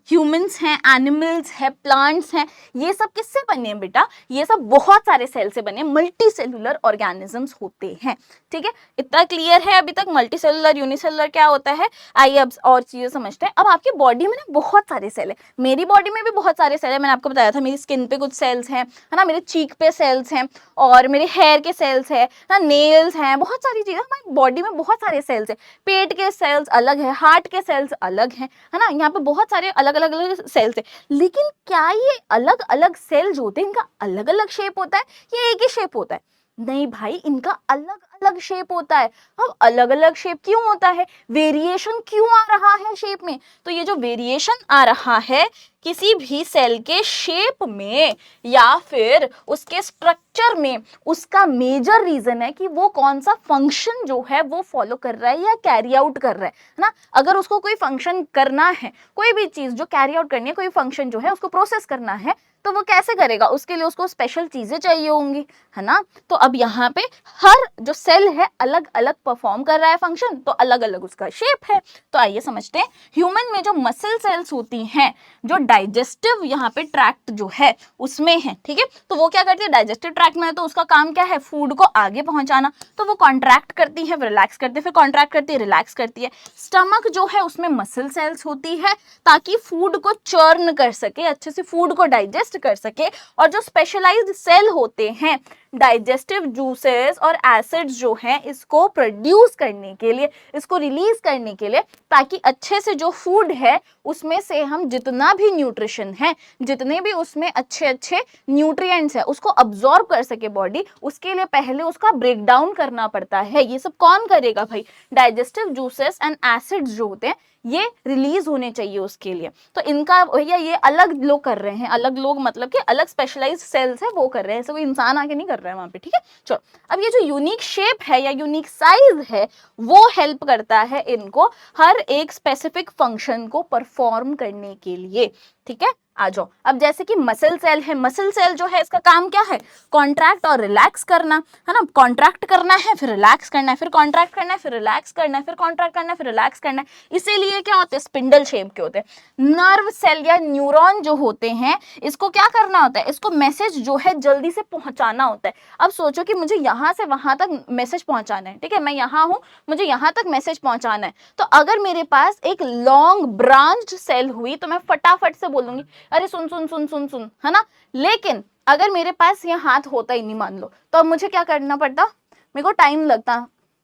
Speaker 1: ह्यूमंस हैं, एनिमल्स है, प्लांट्स हैं, ये सब किससे बने हैं बेटा? ये सब बहुत सारे सेल से बने, मल्टी सेलुलर ऑर्गेनिजम्स होते हैं, ठीक है। इतना क्लियर है अभी तक मल्टी सेलुलर यूनिसेलुलर क्या होता है? आइए अब और चीजें समझते हैं। अब आपकी बॉडी में ना बहुत सारे सेल है, मेरी बॉडी में भी बहुत सारे सेल है। मैंने आपको बताया था मेरी स्किन पे कुछ सेल्स हैं, है ना, मेरे चीक पे सेल्स हैं, और मेरे हेयर के सेल्स है ना, नेल्स हैं, बहुत सारी चीजें हमारी बॉडी में, बहुत सारे सेल्स है। पेट के सेल्स अलग है, हार्ट के सेल्स अलग है ना, यहाँ पे बहुत सारे अलग अलग अलग सेल्स है। लेकिन क्या ये अलग अलग सेल जो होते हैं इनका अलग अलग शेप होता है या एक ही शेप होता है? नहीं भाई, इनका अलग अलग शेप होता है। अब अलग अलग शेप क्यों होता है? वेरिएशन क्यों आ रहा है शेप में? तो ये जो वेरिएशन आ रहा है किसी भी सेल के शेप में या फिर उसके स्ट्रक्चर में, उसका मेजर रीजन है कि वो कौन सा फंक्शन जो है वो फॉलो कर रहा है या कैरी आउट कर रहा है ना। अगर उसको कोई फंक्शन करना है, कोई भी चीज जो कैरी आउट करनी है, कोई फंक्शन जो है उसको प्रोसेस करना है, तो वो कैसे करेगा? उसके लिए उसको स्पेशल चीजें चाहिए होंगी, है ना। तो अब यहाँ पे हर जो सेल है अलग अलग परफॉर्म कर रहा है फंक्शन, तो अलग अलग उसका शेप है। तो आइए समझते हैं। ह्यूमन में जो मसल सेल्स होती हैं, जो डाइजेस्टिव यहाँ पे ट्रैक्ट जो है उसमें है, ठीक है, तो वो क्या करती है? डाइजेस्टिव ट्रैक्ट में है तो उसका काम क्या है? फूड को आगे पहुंचाना। तो वो कॉन्ट्रैक्ट करती है, रिलैक्स करती है, फिर कॉन्ट्रैक्ट करती है, रिलैक्स करती है। स्टमक जो है उसमें मसल सेल्स होती है ताकि फूड को चर्न कर सके, अच्छे से फूड को डाइजेस्ट कर सके। और जो स्पेशलाइज्ड सेल होते हैं, डाइजेस्टिव जूसेस और एसिड्स जो हैं इसको प्रोड्यूस करने के लिए, इसको रिलीज करने के लिए, ताकि अच्छे से जो फूड है उसमें से हम जितना भी न्यूट्रिशन है, जितने भी उसमें अच्छे अच्छे न्यूट्रिएंट्स है उसको अब्सॉर्ब कर सके बॉडी, उसके लिए पहले उसका ब्रेक डाउन करना पड़ता है। ये सब कौन करेगा भाई? डाइजेस्टिव जूसेस एंड एसिड्स जो होते हैं ये रिलीज होने चाहिए उसके लिए। तो इनका भैया ये अलग लोग कर रहे हैं, अलग लोग मतलब कि अलग स्पेशलाइज्ड सेल्स है वो कर रहे हैं, ऐसे कोई इंसान आके नहीं कर रहा है वहां पे, ठीक है। चलो, अब ये जो यूनिक शेप है या यूनिक साइज है वो हेल्प करता है इनको हर एक स्पेसिफिक फंक्शन को परफॉर्म करने के लिए, ठीक है। आ जाओ, अब जैसे कि मसल सेल है, मसल सेल जो है इसका काम क्या है? कॉन्ट्रैक्ट और रिलैक्स करना, है ना। कॉन्ट्रैक्ट करना है, फिर रिलैक्स करना है, फिर कॉन्ट्रैक्ट करना है, फिर रिलैक्स करना है, फिर कॉन्ट्रैक्ट करना है, फिर रिलैक्स करना है। इसीलिए क्या होते हैं? स्पिंडल शेप के होते हैं। नर्व सेल या न्यूरॉन जो होते हैं इसको क्या करना होता है? इसको मैसेज जो है जल्दी से पहुंचाना होता है। अब सोचो कि मुझे यहाँ से वहां तक मैसेज पहुंचाना है, ठीक है, मैं यहाँ हूँ, मुझे यहाँ तक मैसेज पहुंचाना है। तो अगर मेरे पास एक लॉन्ग ब्रांच्ड सेल हुई तो मैं फटाफट से बोलूंगी अरे सुन सुन सुन सुन सुन, है ना। लेकिन अगर मेरे पास ये हाथ होता ही नहीं मान लो, तो अब मुझे क्या करना पड़ता? मेरे को टाइम लगता,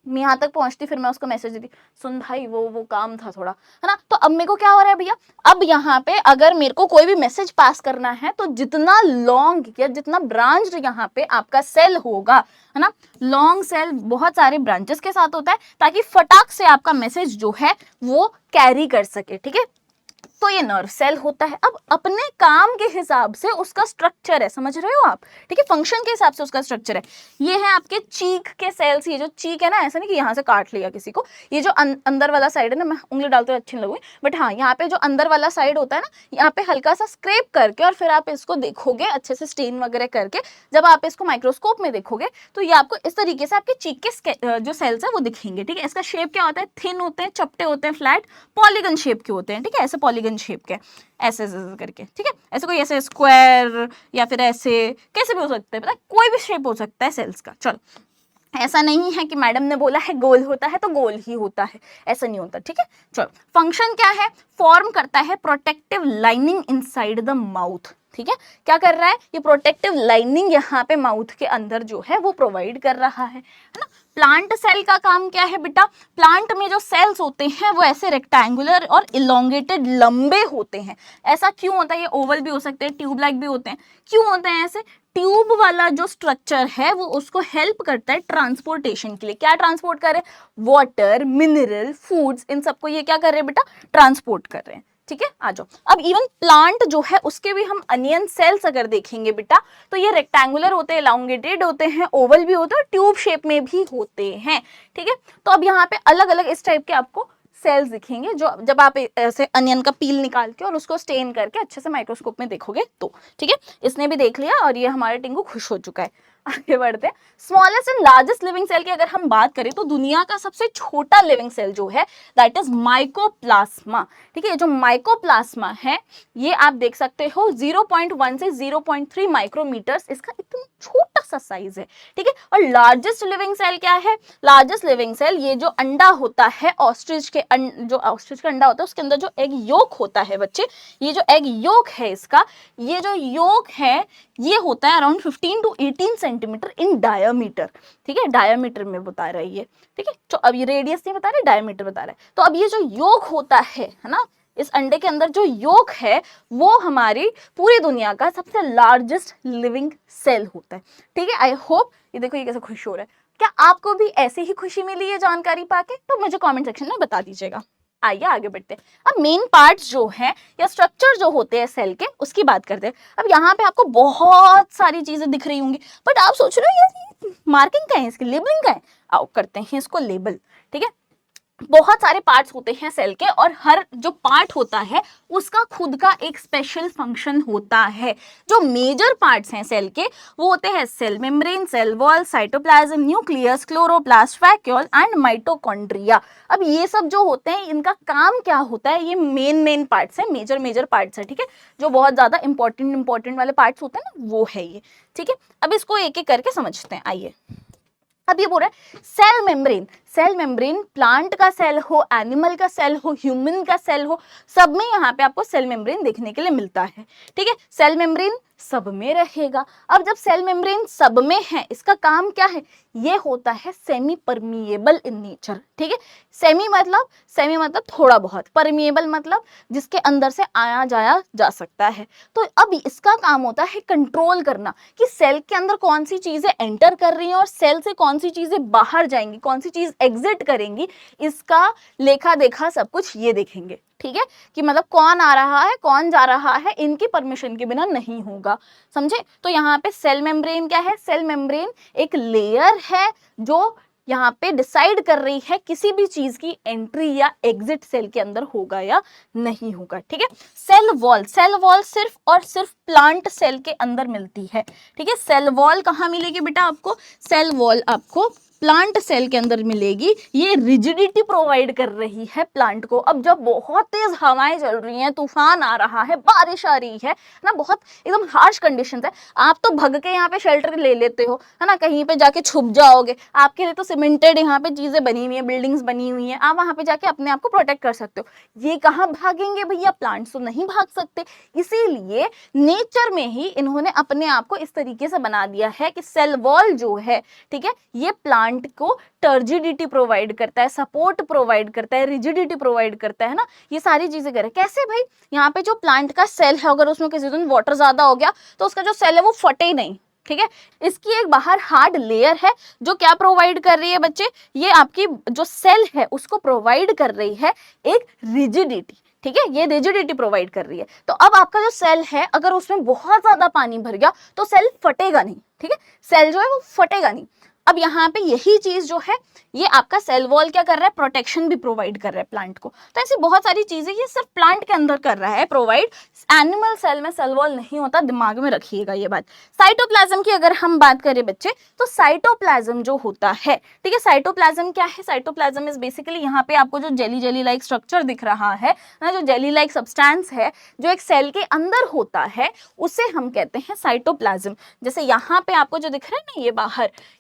Speaker 1: मैं यहाँ तक पहुंचती, फिर मैं उसको मैसेज देती, सुन भाई वो काम था थोड़ा, है ना। तो अब मेरे को क्या हो रहा है भैया? अब यहाँ पे अगर मेरे को कोई भी मैसेज पास करना है तो जितना लॉन्ग या जितना ब्रांच यहाँ पे आपका सेल होगा, है ना, लॉन्ग सेल बहुत सारे ब्रांचेस के साथ होता है ताकि फटाक से आपका मैसेज जो है वो कैरी कर सके, ठीक है। तो ये नर्व सेल होता है। अब अपने काम के हिसाब से उसका स्ट्रक्चर है, समझ रहे हो आप, ठीक है, फंक्शन के हिसाब से उसका स्ट्रक्चर है। ये है आपके चीक के सेल्स। ये जो चीक है ना, ऐसा नहीं कि यहाँ से काट लिया किसी को, ये जो अंदर वाला साइड है ना, मैं उंगली डालते हुए अच्छी नहीं लगूंगी, बट हाँ यहाँ पे जो अंदर वाला साइड होता है ना, यहाँ पे हल्का सा स्क्रैप करके और फिर आप इसको देखोगे अच्छे से स्टेन वगैरह करके, जब आप इसको माइक्रोस्कोप में देखोगे तो ये आपको इस तरीके से आपके चीक के जो सेल्स है वो दिखेंगे, ठीक है। इसका शेप क्या होता है? थिन होते हैं, चपटे होते हैं, फ्लैट पॉलीगन शेप के होते हैं, ठीक है, ऐसे पॉलीगन शेप के, ऐसे करके, ठीक है। ऐसे कोई ऐसे स्क्वायर या फिर ऐसे कैसे भी हो सकते हैं, पता है, कोई भी शेप हो सकता है सेल्स का। चलो, ऐसा नहीं है कि मैडम ने बोला है गोल होता है तो गोल ही होता है, ऐसा नहीं होता, ठीक है। चलो, फंक्शन क्या है, फॉर्म करता है protective lining inside the mouth, ठीक है। क्या कर रहा है, ये प्रोटेक्टिव लाइनिंग यहाँ पे माउथ के अंदर जो है वो प्रोवाइड कर रहा है ना। प्लांट सेल का काम क्या है बेटा, प्लांट में जो सेल्स होते हैं वो ऐसे रेक्टेंगुलर और इलोंगेटेड लंबे होते हैं। ऐसा क्यों होता है, ये ओवल भी हो सकते हैं, ट्यूब लाइक भी होते हैं। क्यों होते हैं ऐसे, ट्यूब वाला जो स्ट्रक्चर है वो उसको हेल्प करता है ट्रांसपोर्टेशन के लिए। क्या ट्रांसपोर्ट कर रहे हैं, वाटर, मिनरल, फूड्स, इन सबको ये क्या कर रहे हैं बेटा, ट्रांसपोर्ट कर रहे हैं, ठीक है। आ जाओ, अब इवन प्लांट जो है उसके भी हम अनियन सेल्स अगर देखेंगे बेटा तो ये रेक्टेंगुलर होते हैं, एलोंगेटेड होते हैं, ओवल भी होते हैं और ट्यूब शेप में भी होते हैं, ठीक है। तो अब यहाँ पे अलग अलग इस टाइप के आपको सेल्स दिखेंगे जो जब आप ऐसे अनियन का पील निकाल के और उसको स्टेन करके अच्छे से माइक्रोस्कोप में देखोगे तो, ठीक है। इसने भी देख लिया और ये हमारा टिंगू खुश हो चुका है। आगे बढ़ते हैं, smallest and largest living cell की अगर हम बात करें तो दुनिया का सबसे छोटा लिविंग सेल जो है दैट इज माइकोप्लाज्मा, ठीक है। जो माइकोप्लाज्मा है ये आप देख सकते हो 0.1 से 0.3 माइक्रोमीटर्स इसका इतना छोटा सा साइज है, ठीक है। और लार्जेस्ट लिविंग सेल क्या है, लार्जेस्ट लिविंग सेल ये जो अंडा होता है ऑस्ट्रिच के जो ऑस्ट्रिच का अंडा होता है उसके अंदर जो एग योक होता है बच्चे, ये जो एग योक है इसका, ये जो योक है ये होता है around 15 to 18 centimetre in diameter, ठीक है। डायमीटर में बता रहा है ये, ठीक है। तो अब ये रेडियस नहीं बता रहे, डायमीटर बता रहा है। तो अब ये जो योक होता है ना, इस अंडे के अंदर जो योक है वो हमारी पूरी दुनिया का सबसे लार्जेस्ट लिविंग सेल होता है, ठीक है। आई होप, ये देखो ये कैसे खुश हो रहा है, क्या आपको भी ऐसे ही खुशी मिली है जानकारी पाके, तो मुझे कमेंट सेक्शन में बता दीजिएगा। आइए आगे बढ़ते हैं, अब मेन पार्ट्स जो हैं या स्ट्रक्चर जो होते हैं सेल के उसकी बात करते हैं। अब यहाँ पे आपको बहुत सारी चीजें दिख रही होंगी बट आप सोच रहे हो यार मार्किंग का है, इसकी लेबलिंग का है, आओ करते हैं इसको लेबल, ठीक है। बहुत सारे पार्ट्स होते हैं सेल के और हर जो पार्ट होता है उसका खुद का एक स्पेशल फंक्शन होता है। जो मेजर पार्ट्स हैं सेल के वो होते हैं cell membrane, cell wall, cytoplasm, nucleus, chloroplast, vacuole and mitochondria. अब ये सब जो होते हैं इनका काम क्या होता है, ये मेन पार्ट्स हैं, मेजर पार्ट्स है, ठीक है। जो बहुत ज्यादा इंपॉर्टेंट वाले पार्ट्स होते हैं ना वो है ये, ठीक है। अब इसको एक एक करके समझते हैं, आइए। अब ये बोल रहा है cell membrane, cell membrane plant का सेल हो, एनिमल का सेल हो, ह्यूमन का सेल हो, सब में यहाँ पे आपको सेल मेम्ब्रेन देखने के लिए मिलता है, ठीक है। सेल मेम्ब्रेन सब में रहेगा। अब जब सेल मेम्ब्रेन सब में है इसका काम क्या है, ये होता है सेमी परमिएबल इन नेचर, ठीक है। सेमी मतलब थोड़ा बहुत, परमिएबल मतलब जिसके अंदर से आया जाया जा सकता है। तो अब इसका काम होता है कंट्रोल करना कि सेल के अंदर कौन सी चीजें एंटर कर रही हैं और सेल से कौन सी चीजें बाहर जाएंगी, कौन सी चीज एग्जिट करेंगी, इसका लेखा देखा सब कुछ ये देखेंगे, ठीक है। कि मतलब कौन आ रहा है कौन जा रहा है इनकी परमिशन के बिना नहीं होगा, समझे। तो यहाँ पे सेल मेम्ब्रेन क्या है, सेल मेम्ब्रेन एक लेयर है जो यहाँ पे डिसाइड कर रही है किसी भी चीज की एंट्री या एग्जिट सेल के अंदर होगा या नहीं होगा, ठीक है। सेल वॉल सिर्फ और सिर्फ प्लांट सेल के अंदर मिलती है, ठीक है। सेल वॉल कहाँ मिलेगी बेटा आपको, सेल वॉल आपको प्लांट सेल के अंदर मिलेगी। ये रिजिडिटी प्रोवाइड कर रही है प्लांट को। अब जब बहुत तेज हवाएं चल रही हैं, तूफान आ रहा है, बारिश आ रही है ना, बहुत एकदम हार्श कंडीशंस है, आप तो भग के यहाँ पे शेल्टर ले लेते हो, है ना, कहीं पे जाके छुप जाओगे। आपके लिए तो सीमेंटेड यहाँ पे चीजें बनी हुई हैं, बिल्डिंग्स बनी हुई हैं, आप वहां पे जाके अपने आप को प्रोटेक्ट कर सकते हो। ये कहाँ भागेंगे भैया, प्लांट्स तो नहीं भाग सकते। इसीलिए नेचर में ही इन्होंने अपने आप को इस तरीके से बना दिया है कि सेल वॉल जो है, ठीक है, ये प्लांट को टर्जिडिटी प्रोवाइड करता है, सपोर्ट प्रोवाइड करता है, रिजिडिटी प्रोवाइड करता है ना, ये सारी चीजें करे। कैसे भाई, यहाँ पे जो प्लांट का सेल है अगर उसमें किसी दिन वाटर ज्यादा हो गया तो उसका जो सेल है वो फटे नहीं, ठीक है। इसकी एक बाहर हार्ड लेयर है जो क्या प्रोवाइड कर रही है बच्चे, ये आपकी जो सेल है उसको प्रोवाइड कर रही है एक रिजिडिटी, ठीक है, ये रिजिडिटी प्रोवाइड कर रही है। तो अब आपका जो सेल है अगर उसमें बहुत ज्यादा पानी भर गया तो सेल फटेगा नहीं, ठीक है, सेल जो है वो फटेगा नहीं। अब यहाँ पे यही चीज जो है ये आपका सेल वॉल क्या कर रहा है, प्रोटेक्शन भी प्रोवाइड कर रहा है प्लांट को। तो ऐसी बहुत सारी चीजें ये सिर्फ प्लांट के अंदर कर रहा है प्रोवाइड, एनिमल सेल में सेल वॉल नहीं होता, दिमाग में रखिएगा ये बात। साइटोप्लाज्म की अगर हम बात करें बच्चे तो साइटोप्लाज्म जो होता है, ठीक है, साइटोप्लाज्म क्या है, साइटोप्लाज्म इज बेसिकली यहाँ पे आपको जो जेली लाइक स्ट्रक्चर दिख रहा है ना, जो जेली लाइक सब्सटेंस है जो एक सेल के अंदर होता है उसे हम कहते हैं साइटोप्लाज्म। जैसे यहाँ पे आपको जो दिख रहा है ना, ये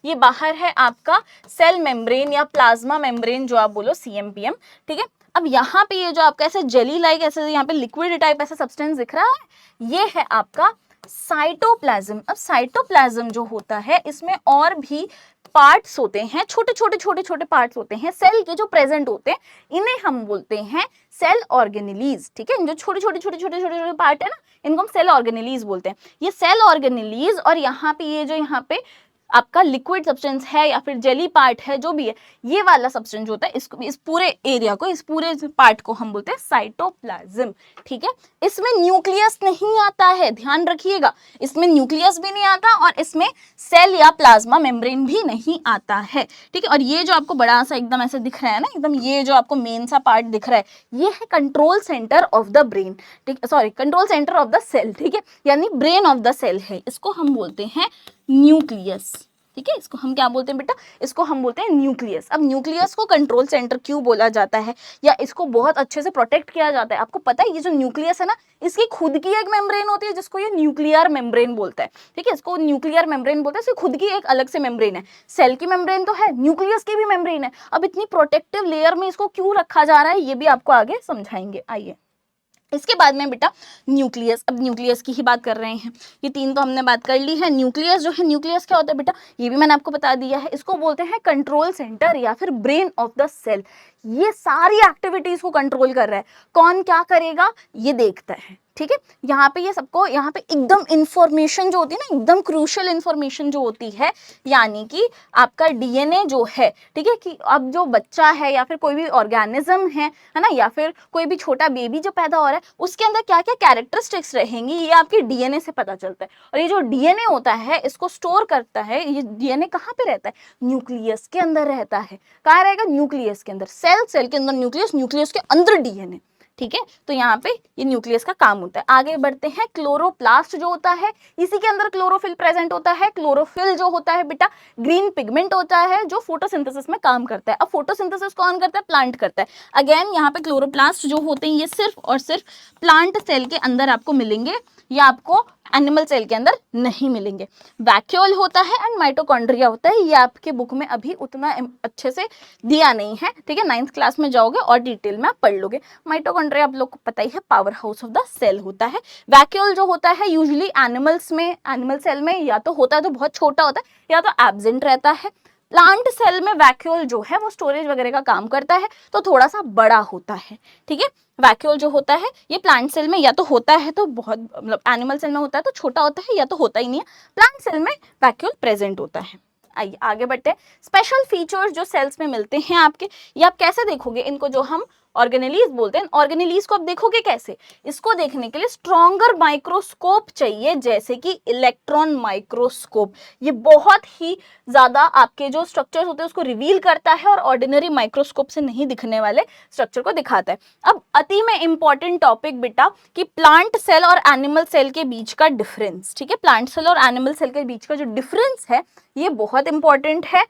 Speaker 1: बाहर बाहर है आपका सेल मेम्ब्रेन या प्लाज्मा मेम्ब्रेन, जो आप बोलो CMPM, ठीक है। अब यहाँ पे ये जो आपका ऐसे जेली लाइक ऐसे यहाँ पे लिक्विड टाइप ऐसा सब्सटेंस दिख रहा है, ये है आपका साइटोप्लाज्म। अब साइटोप्लाज्म जो होता है इसमें और भी पार्ट्स होते हैं, छोटे छोटे पार्ट्स होते हैं सेल के जो प्रेजेंट होते हैं, इन्हें हम बोलते हैं सेल ऑर्गेनेलीज, ठीक है। जो छोटे पार्ट है ना, इनको हम सेल ऑर्गेनेलीज बोलते हैं। ये सेल ऑर्गेनेलीज और यहाँ पे ये जो यहाँ पे आपका लिक्विड सब्सटेंस है या फिर जेली पार्ट है, जो भी है, ये वाला सब्सटेंस जो होता है, इसको इस पूरे एरिया को, इस पूरे पार्ट को हम बोलते हैं साइटोप्लाज्म, ठीक है। इसमें न्यूक्लियस नहीं आता है, ध्यान रखिएगा, इसमें न्यूक्लियस भी नहीं आता और इसमें सेल या प्लाज्मा मेम्ब्रेन भी नहीं आता है, ठीक है। और ये जो आपको बड़ा सा एकदम ऐसे दिख रहा है ना, एकदम ये जो आपको मेन सा पार्ट दिख रहा है, ये है control centre of the brain, ठीक, sorry, control centre of the cell, ठीक है, यानी ब्रेन ऑफ द सेल है, इसको हम बोलते हैं न्यूक्लियस, ठीक है। इसको हम क्या बोलते हैं बेटा, इसको हम बोलते हैं न्यूक्लियस। अब न्यूक्लियस को कंट्रोल सेंटर क्यों बोला जाता है या इसको बहुत अच्छे से प्रोटेक्ट किया जाता है, आपको पता है, ये जो न्यूक्लियस है ना, इसकी खुद की एक मेम्ब्रेन होती है जिसको ये न्यूक्लियर मेम्ब्रेन बोलता है, ठीक है। इसको न्यूक्लियर मेम्ब्रेन बोलते हैं, इसकी खुद की एक अलग से मेम्ब्रेन है। सेल की मेम्ब्रेन तो है, न्यूक्लियस की भी मेम्ब्रेन है। अब इतनी प्रोटेक्टिव लेयर में इसको क्यों रखा जा रहा है, ये भी आपको आगे समझाएंगे। आइए, इसके बाद में बेटा न्यूक्लियस, अब न्यूक्लियस की ही बात कर रहे हैं, ये तीन तो हमने बात कर ली है। न्यूक्लियस जो है, न्यूक्लियस क्या होता है बेटा, ये भी मैंने आपको बता दिया है, इसको बोलते हैं कंट्रोल सेंटर या फिर ब्रेन ऑफ द सेल। ये सारी एक्टिविटीज को कंट्रोल कर रहा है, कौन क्या करेगा ये देखता है, ठीक है। यहाँ पे ये सबको, यहाँ पे एकदम इंफॉर्मेशन जो होती है ना, एकदम क्रूशियल इंफॉर्मेशन जो होती है, यानी कि आपका DNA जो है, ठीक है, कि अब जो बच्चा है या फिर कोई भी ऑर्गेनिज्म है ना, या फिर कोई भी छोटा बेबी जो पैदा हो रहा है, उसके अंदर क्या क्या कैरेक्टरिस्टिक्स रहेंगी, ये आपकी DNA से पता चलता है। और ये जो DNA होता है, इसको स्टोर करता है, ये DNA कहाँ पे रहता है, न्यूक्लियस के अंदर रहता है। कहाँ रहेगा, न्यूक्लियस के अंदर, सेल के अंदर न्यूक्लियस, न्यूक्लियस के अंदर DNA, ठीक है। तो यहाँ पे ये न्यूक्लियस का काम होता है। आगे बढ़ते हैं, क्लोरोप्लास्ट जो होता है, इसी के अंदर क्लोरोफिल प्रेजेंट होता है। क्लोरोफिल जो होता है बेटा, ग्रीन पिगमेंट होता है जो फोटोसिंथेसिस में काम करता है। अब फोटोसिंथेसिस कौन करता है, प्लांट करता है। अगेन यहाँ पे क्लोरोप्लास्ट जो होते हैं, ये सिर्फ और सिर्फ प्लांट सेल के अंदर आपको मिलेंगे, या आपको एनिमल सेल के अंदर नहीं मिलेंगे। वैक्यूल होता है एंड माइटोकॉन्ड्रिया होता है, ये आपके बुक में अभी उतना अच्छे से दिया नहीं है, ठीक है। 9th क्लास में जाओगे और डिटेल में आप पढ़ लोगे। माइटोकॉन्ड्रिया आप लोग को पता ही है, powerhouse of the cell होता है। वैक्यूल जो होता है यूजुअली एनिमल्स में, एनिमल सेल में या तो होता है तो बहुत छोटा होता है, या तो एब्सेंट रहता है। प्लांट सेल में वैक्यूल जो है वो स्टोरेज वगैरह का काम करता है, तो थोड़ा सा बड़ा होता है, ठीक है। वैक्यूल जो होता है ये प्लांट सेल में या तो होता है तो बहुत, मतलब एनिमल सेल में होता है तो छोटा होता है, या तो होता ही नहीं है। प्लांट सेल में वैक्यूल प्रेजेंट होता है। आइए आगे बढ़ते हैं। स्पेशल फीचर्स जो सेल्स में मिलते हैं आपके, ये आप कैसे देखोगे इनको, जो हम ऑर्गेनेलीज बोलते हैं। ऑर्गेनेलीज को आप देखोगे कैसे, इसको देखने के लिए स्ट्रॉन्गर माइक्रोस्कोप चाहिए, जैसे कि इलेक्ट्रॉन माइक्रोस्कोप। ये बहुत ही ज्यादा आपके जो स्ट्रक्चर होते हैं उसको रिवील करता है और ऑर्डिनरी माइक्रोस्कोप से नहीं दिखने वाले स्ट्रक्चर को दिखाता है। अब अति में इंपॉर्टेंट टॉपिक बेटा, कि प्लांट सेल और एनिमल सेल के बीच का डिफरेंस, ठीक है। प्लांट सेल और एनिमल सेल के बीच का जो डिफरेंस है ये बहुत इंपॉर्टेंट है।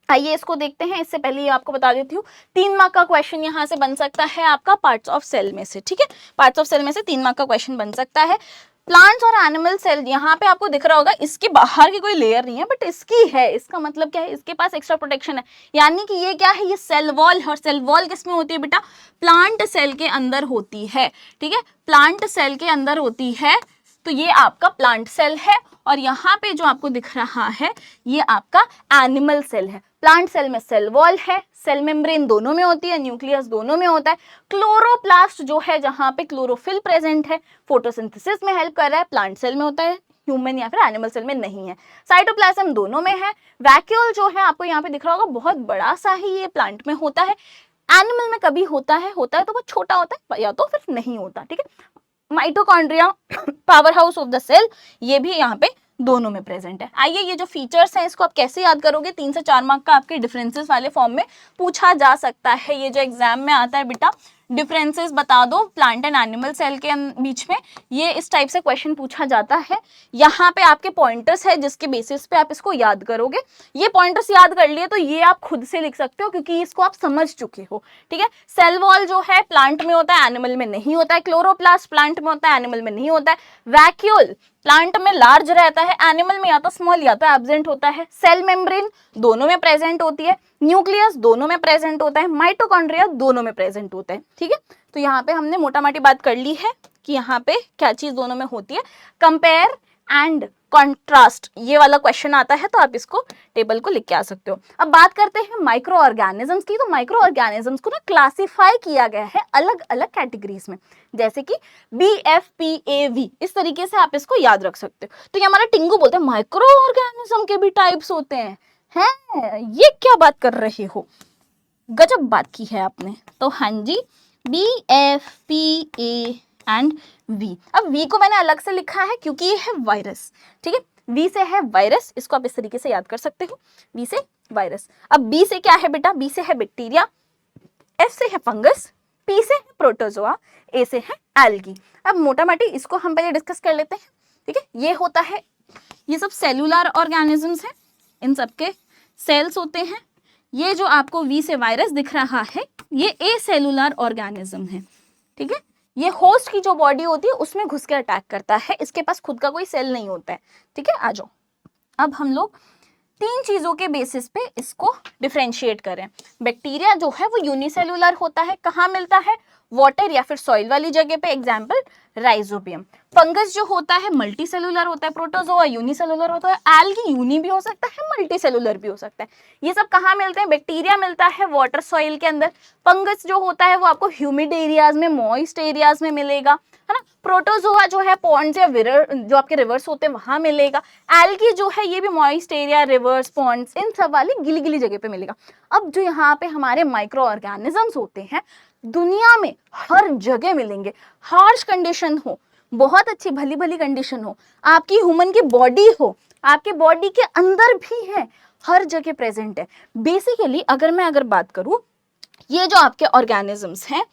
Speaker 1: आइए इसको देखते हैं। इससे पहले ये आपको बता देती हूँ, 3 मार्क का क्वेश्चन यहाँ से बन सकता है आपका पार्ट्स ऑफ सेल में से, ठीक है। पार्ट्स ऑफ सेल में से 3 मार्क का क्वेश्चन बन सकता है। प्लांट्स और एनिमल सेल, यहाँ पे आपको दिख रहा होगा इसके बाहर की कोई लेयर नहीं है, बट इसकी है। इसका मतलब क्या है, इसके पास एक्स्ट्रा प्रोटेक्शन है, यानी कि ये क्या है, ये सेल वॉल है। और सेल वॉल किसमें होती है बेटा, प्लांट सेल के अंदर होती है, ठीक है। प्लांट सेल के अंदर होती है, तो ये आपका प्लांट सेल है। और यहाँ पे जो आपको दिख रहा है ये आपका एनिमल सेल है। प्लांट सेल में सेल वॉल है, सेल मेम्ब्रेन दोनों में होती है, न्यूक्लियस दोनों में होता है। क्लोरोप्लास्ट जो है, जहाँ पे क्लोरोफिल प्रेजेंट है, फोटोसिंथेसिस में हेल्प कर रहा है, प्लांट सेल में होता है, ह्यूमन या फिर एनिमल सेल में नहीं है। साइटोप्लाज्म दोनों में है। वैक्यूल जो है आपको यहाँ पे दिख रहा होगा, बहुत बड़ा सा ही ये प्लांट में होता है, एनिमल में कभी होता है तो बहुत छोटा होता है, या तो फिर नहीं होता, ठीक है। Mitochondria, powerhouse of the cell, ये भी यहाँ पे दोनों में प्रेजेंट है। आइए ये जो फीचर्स हैं इसको आप कैसे याद करोगे, 3 से 4 मार्क का आपके डिफरेंसेस वाले फॉर्म में पूछा जा सकता है। ये जो एग्जाम में आता है बेटा, डिफरेंसेस बता दो प्लांट एंड एनिमल सेल के बीच में, ये इस टाइप से क्वेश्चन पूछा जाता है। यहाँ पे आपके पॉइंटर्स है जिसके बेसिस पे आप इसको याद करोगे। ये पॉइंटर्स याद कर लिए तो ये आप खुद से लिख सकते हो, क्योंकि इसको आप समझ चुके हो, ठीक है। सेल वॉल जो है प्लांट में होता है, एनिमल में नहीं होता है। क्लोरोप्लास्ट प्लांट में होता है, एनिमल में नहीं होता है। वैक्यूल प्लांट में लार्ज रहता है, एनिमल में या तो स्मॉल या तो एब्सेंट होता है। सेल मेम्ब्रेन दोनों में प्रेजेंट होती है, न्यूक्लियस दोनों में प्रेजेंट होता है, माइटोकॉन्ड्रिया दोनों में प्रेजेंट होता है। ठीक है, तो यहाँ पे हमने मोटा मोटी बात कर ली है कि यहाँ पे क्या चीज दोनों में होती है। कंपेयर एंड कॉन्ट्रास्ट ये वाला क्वेश्चन आता है तो आप इसको टेबल को लिख के आ सकते हो। अब बात करते हैं माइक्रो ऑर्गेनिजम्स की। तो माइक्रो ऑर्गेनिजम्स को ना क्लासिफाई किया गया है अलग अलग कैटेगरीज में, जैसे कि BFPAV, इस तरीके से आप इसको याद रख सकते हो। तो ये हमारा टिंगू बोलते हैं माइक्रो ऑर्गेनिज्म के भी टाइप्स होते हैं। ये क्या बात कर रहे हो, गजब बात की है आपने। तो हाँ जी, BFPA एंड V। अब V को मैंने अलग से लिखा है क्योंकि ये है वायरस। ठीक है, V से है वायरस, इसको आप इस तरीके से याद कर सकते हो, V से वायरस। अब B से क्या है बेटा, B से है बैक्टीरिया, F से है फंगस, P से है प्रोटोजोआ, A से है एल्गी। अब मोटा मोटी इसको हम पहले डिस्कस कर लेते हैं। ठीक है, ये होता है, ये सब सेलुलर ऑर्गेनिजम्स हैं, इन सबके सेल्स होते हैं। ये जो आपको V से वायरस दिख रहा है ये ए सेलुलर ऑर्गेनिज्म है। ठीक है, ये होस्ट की जो बॉडी होती है उसमें घुस के अटैक करता है, इसके पास खुद का कोई सेल नहीं होता है। ठीक है, आ जाओ अब हम लोग 3 चीजों के बेसिस पे इसको डिफरेंशिएट करें। बैक्टीरिया जो है वो यूनिसेलुलर होता है, कहाँ मिलता है, वाटर या फिर सॉइल वाली जगह पे, एग्जाम्पल राइजोबियम। फंगस जो होता है मल्टी सेलुलर होता है, प्रोटोजोआ यूनिसेलुलर होता है, एल्गी यूनी भी हो सकता है, मल्टी सेलुलर भी हो सकता है। ये सब कहाँ मिलते हैं, बैक्टीरिया मिलता है वाटर सॉइल के अंदर, फंगस जो होता है वो आपको ह्यूमिड एरियाज में, मॉइस्ट एरियाज में मिलेगा, है ना। प्रोटोजोआ जो है पॉन्ड्स या जो आपके रिवर्स होते हैं वहां मिलेगा। एल्गी जो है ये भी मॉइस्ट एरिया, रिवर्स, पॉन्ड्स, इन सब वाली गिली गिली जगह पे मिलेगा। अब जो यहाँ पे हमारे माइक्रो ऑर्गेनिजम्स होते हैं दुनिया में हर जगह मिलेंगे, हार्श कंडीशन हो, बहुत अच्छी भली भली कंडीशन हो, आपकी ह्यूमन की बॉडी हो, आपके बॉडी के अंदर भी है, हर जगह प्रेजेंट है। बेसिकली अगर बात करूं, ये जो आपके ऑर्गेनिजम्स हैं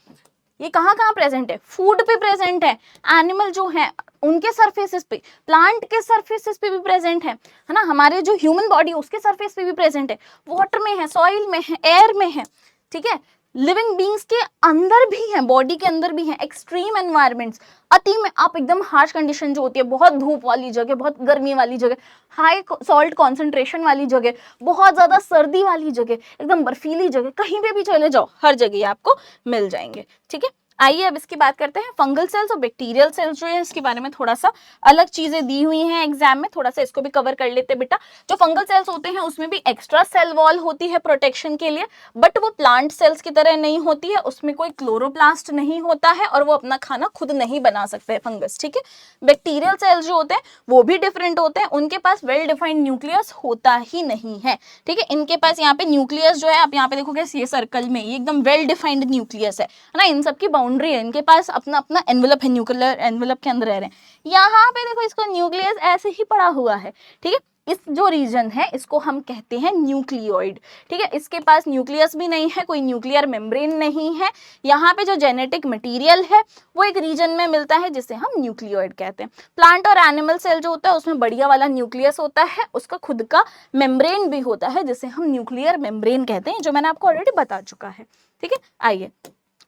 Speaker 1: ये कहाँ कहाँ प्रेजेंट है, फूड पे प्रेजेंट है, एनिमल जो है उनके सरफेसेस पे, प्लांट के सरफेसेस पे भी प्रेजेंट है ना, हमारे जो ह्यूमन बॉडी उसके सरफेस पे भी प्रेजेंट है, वाटर में है, सॉइल में है, एयर में है। ठीक है, लिविंग बींग्स के अंदर भी है, बॉडी के अंदर भी है। एक्सट्रीम एनवायरमेंट्स, अति में आप एकदम हार्श कंडीशन जो होती है, बहुत धूप वाली जगह, बहुत गर्मी वाली जगह, हाई सॉल्ट कॉन्सेंट्रेशन वाली जगह, बहुत ज्यादा सर्दी वाली जगह, एकदम बर्फीली जगह, कहीं पे भी चले जाओ हर जगह आपको मिल जाएंगे। ठीक है, आइए अब इसकी बात करते हैं। फंगल सेल्स और बैक्टीरियल सेल्स जो है इसके बारे में थोड़ा सा अलग चीजें दी हुई हैं एग्जाम में, थोड़ा सा इसको भी कवर कर लेते हैं बेटा। जो फंगल सेल्स होते हैं उसमें भी एक्स्ट्रा सेल वॉल होती है प्रोटेक्शन के लिए, बट वो प्लांट सेल्स की तरह नहीं होती है, उसमें कोई क्लोरोप्लास्ट नहीं होता है और वो अपना खाना खुद नहीं बना सकते हैं फंगस। ठीक है, बैक्टीरियल सेल्स जो होते हैं वो भी डिफरेंट होते हैं, उनके पास वेल डिफाइंड न्यूक्लियस होता ही नहीं है। ठीक है, इनके पास यहाँ पे न्यूक्लियस जो है आप यहाँ पे देखोगे ये सर्कल में, ये एकदम वेल डिफाइंड न्यूक्लियस है ना, इन सबकी बाउंड्री है, इनके पास अपना अपना एनवेलप है, न्यूक्लियर एनवेलप के अंदर रह रहे हैं। यहाँ पे देखो इसको न्यूक्लियस ऐसे ही पड़ा हुआ है। ठीक है, इस जो रीजन है इसको हम कहते हैं न्यूक्लियोइड। ठीक है, इसके पास न्यूक्लियस भी नहीं है, कोई न्यूक्लियर मेम्ब्रेन नहीं है। यहाँ पे जो जेनेटिक मटेरियल है वो एक रीजन में मिलता है जिसे हम न्यूक्लियोइड कहते हैं। प्लांट और एनिमल सेल जो होता है उसमें बढ़िया वाला न्यूक्लियस होता है, उसका खुद का मेम्ब्रेन भी होता है जिसे हम न्यूक्लियर मेम्ब्रेन कहते हैं, जो मैंने आपको ऑलरेडी बता चुका है। ठीक है, आइए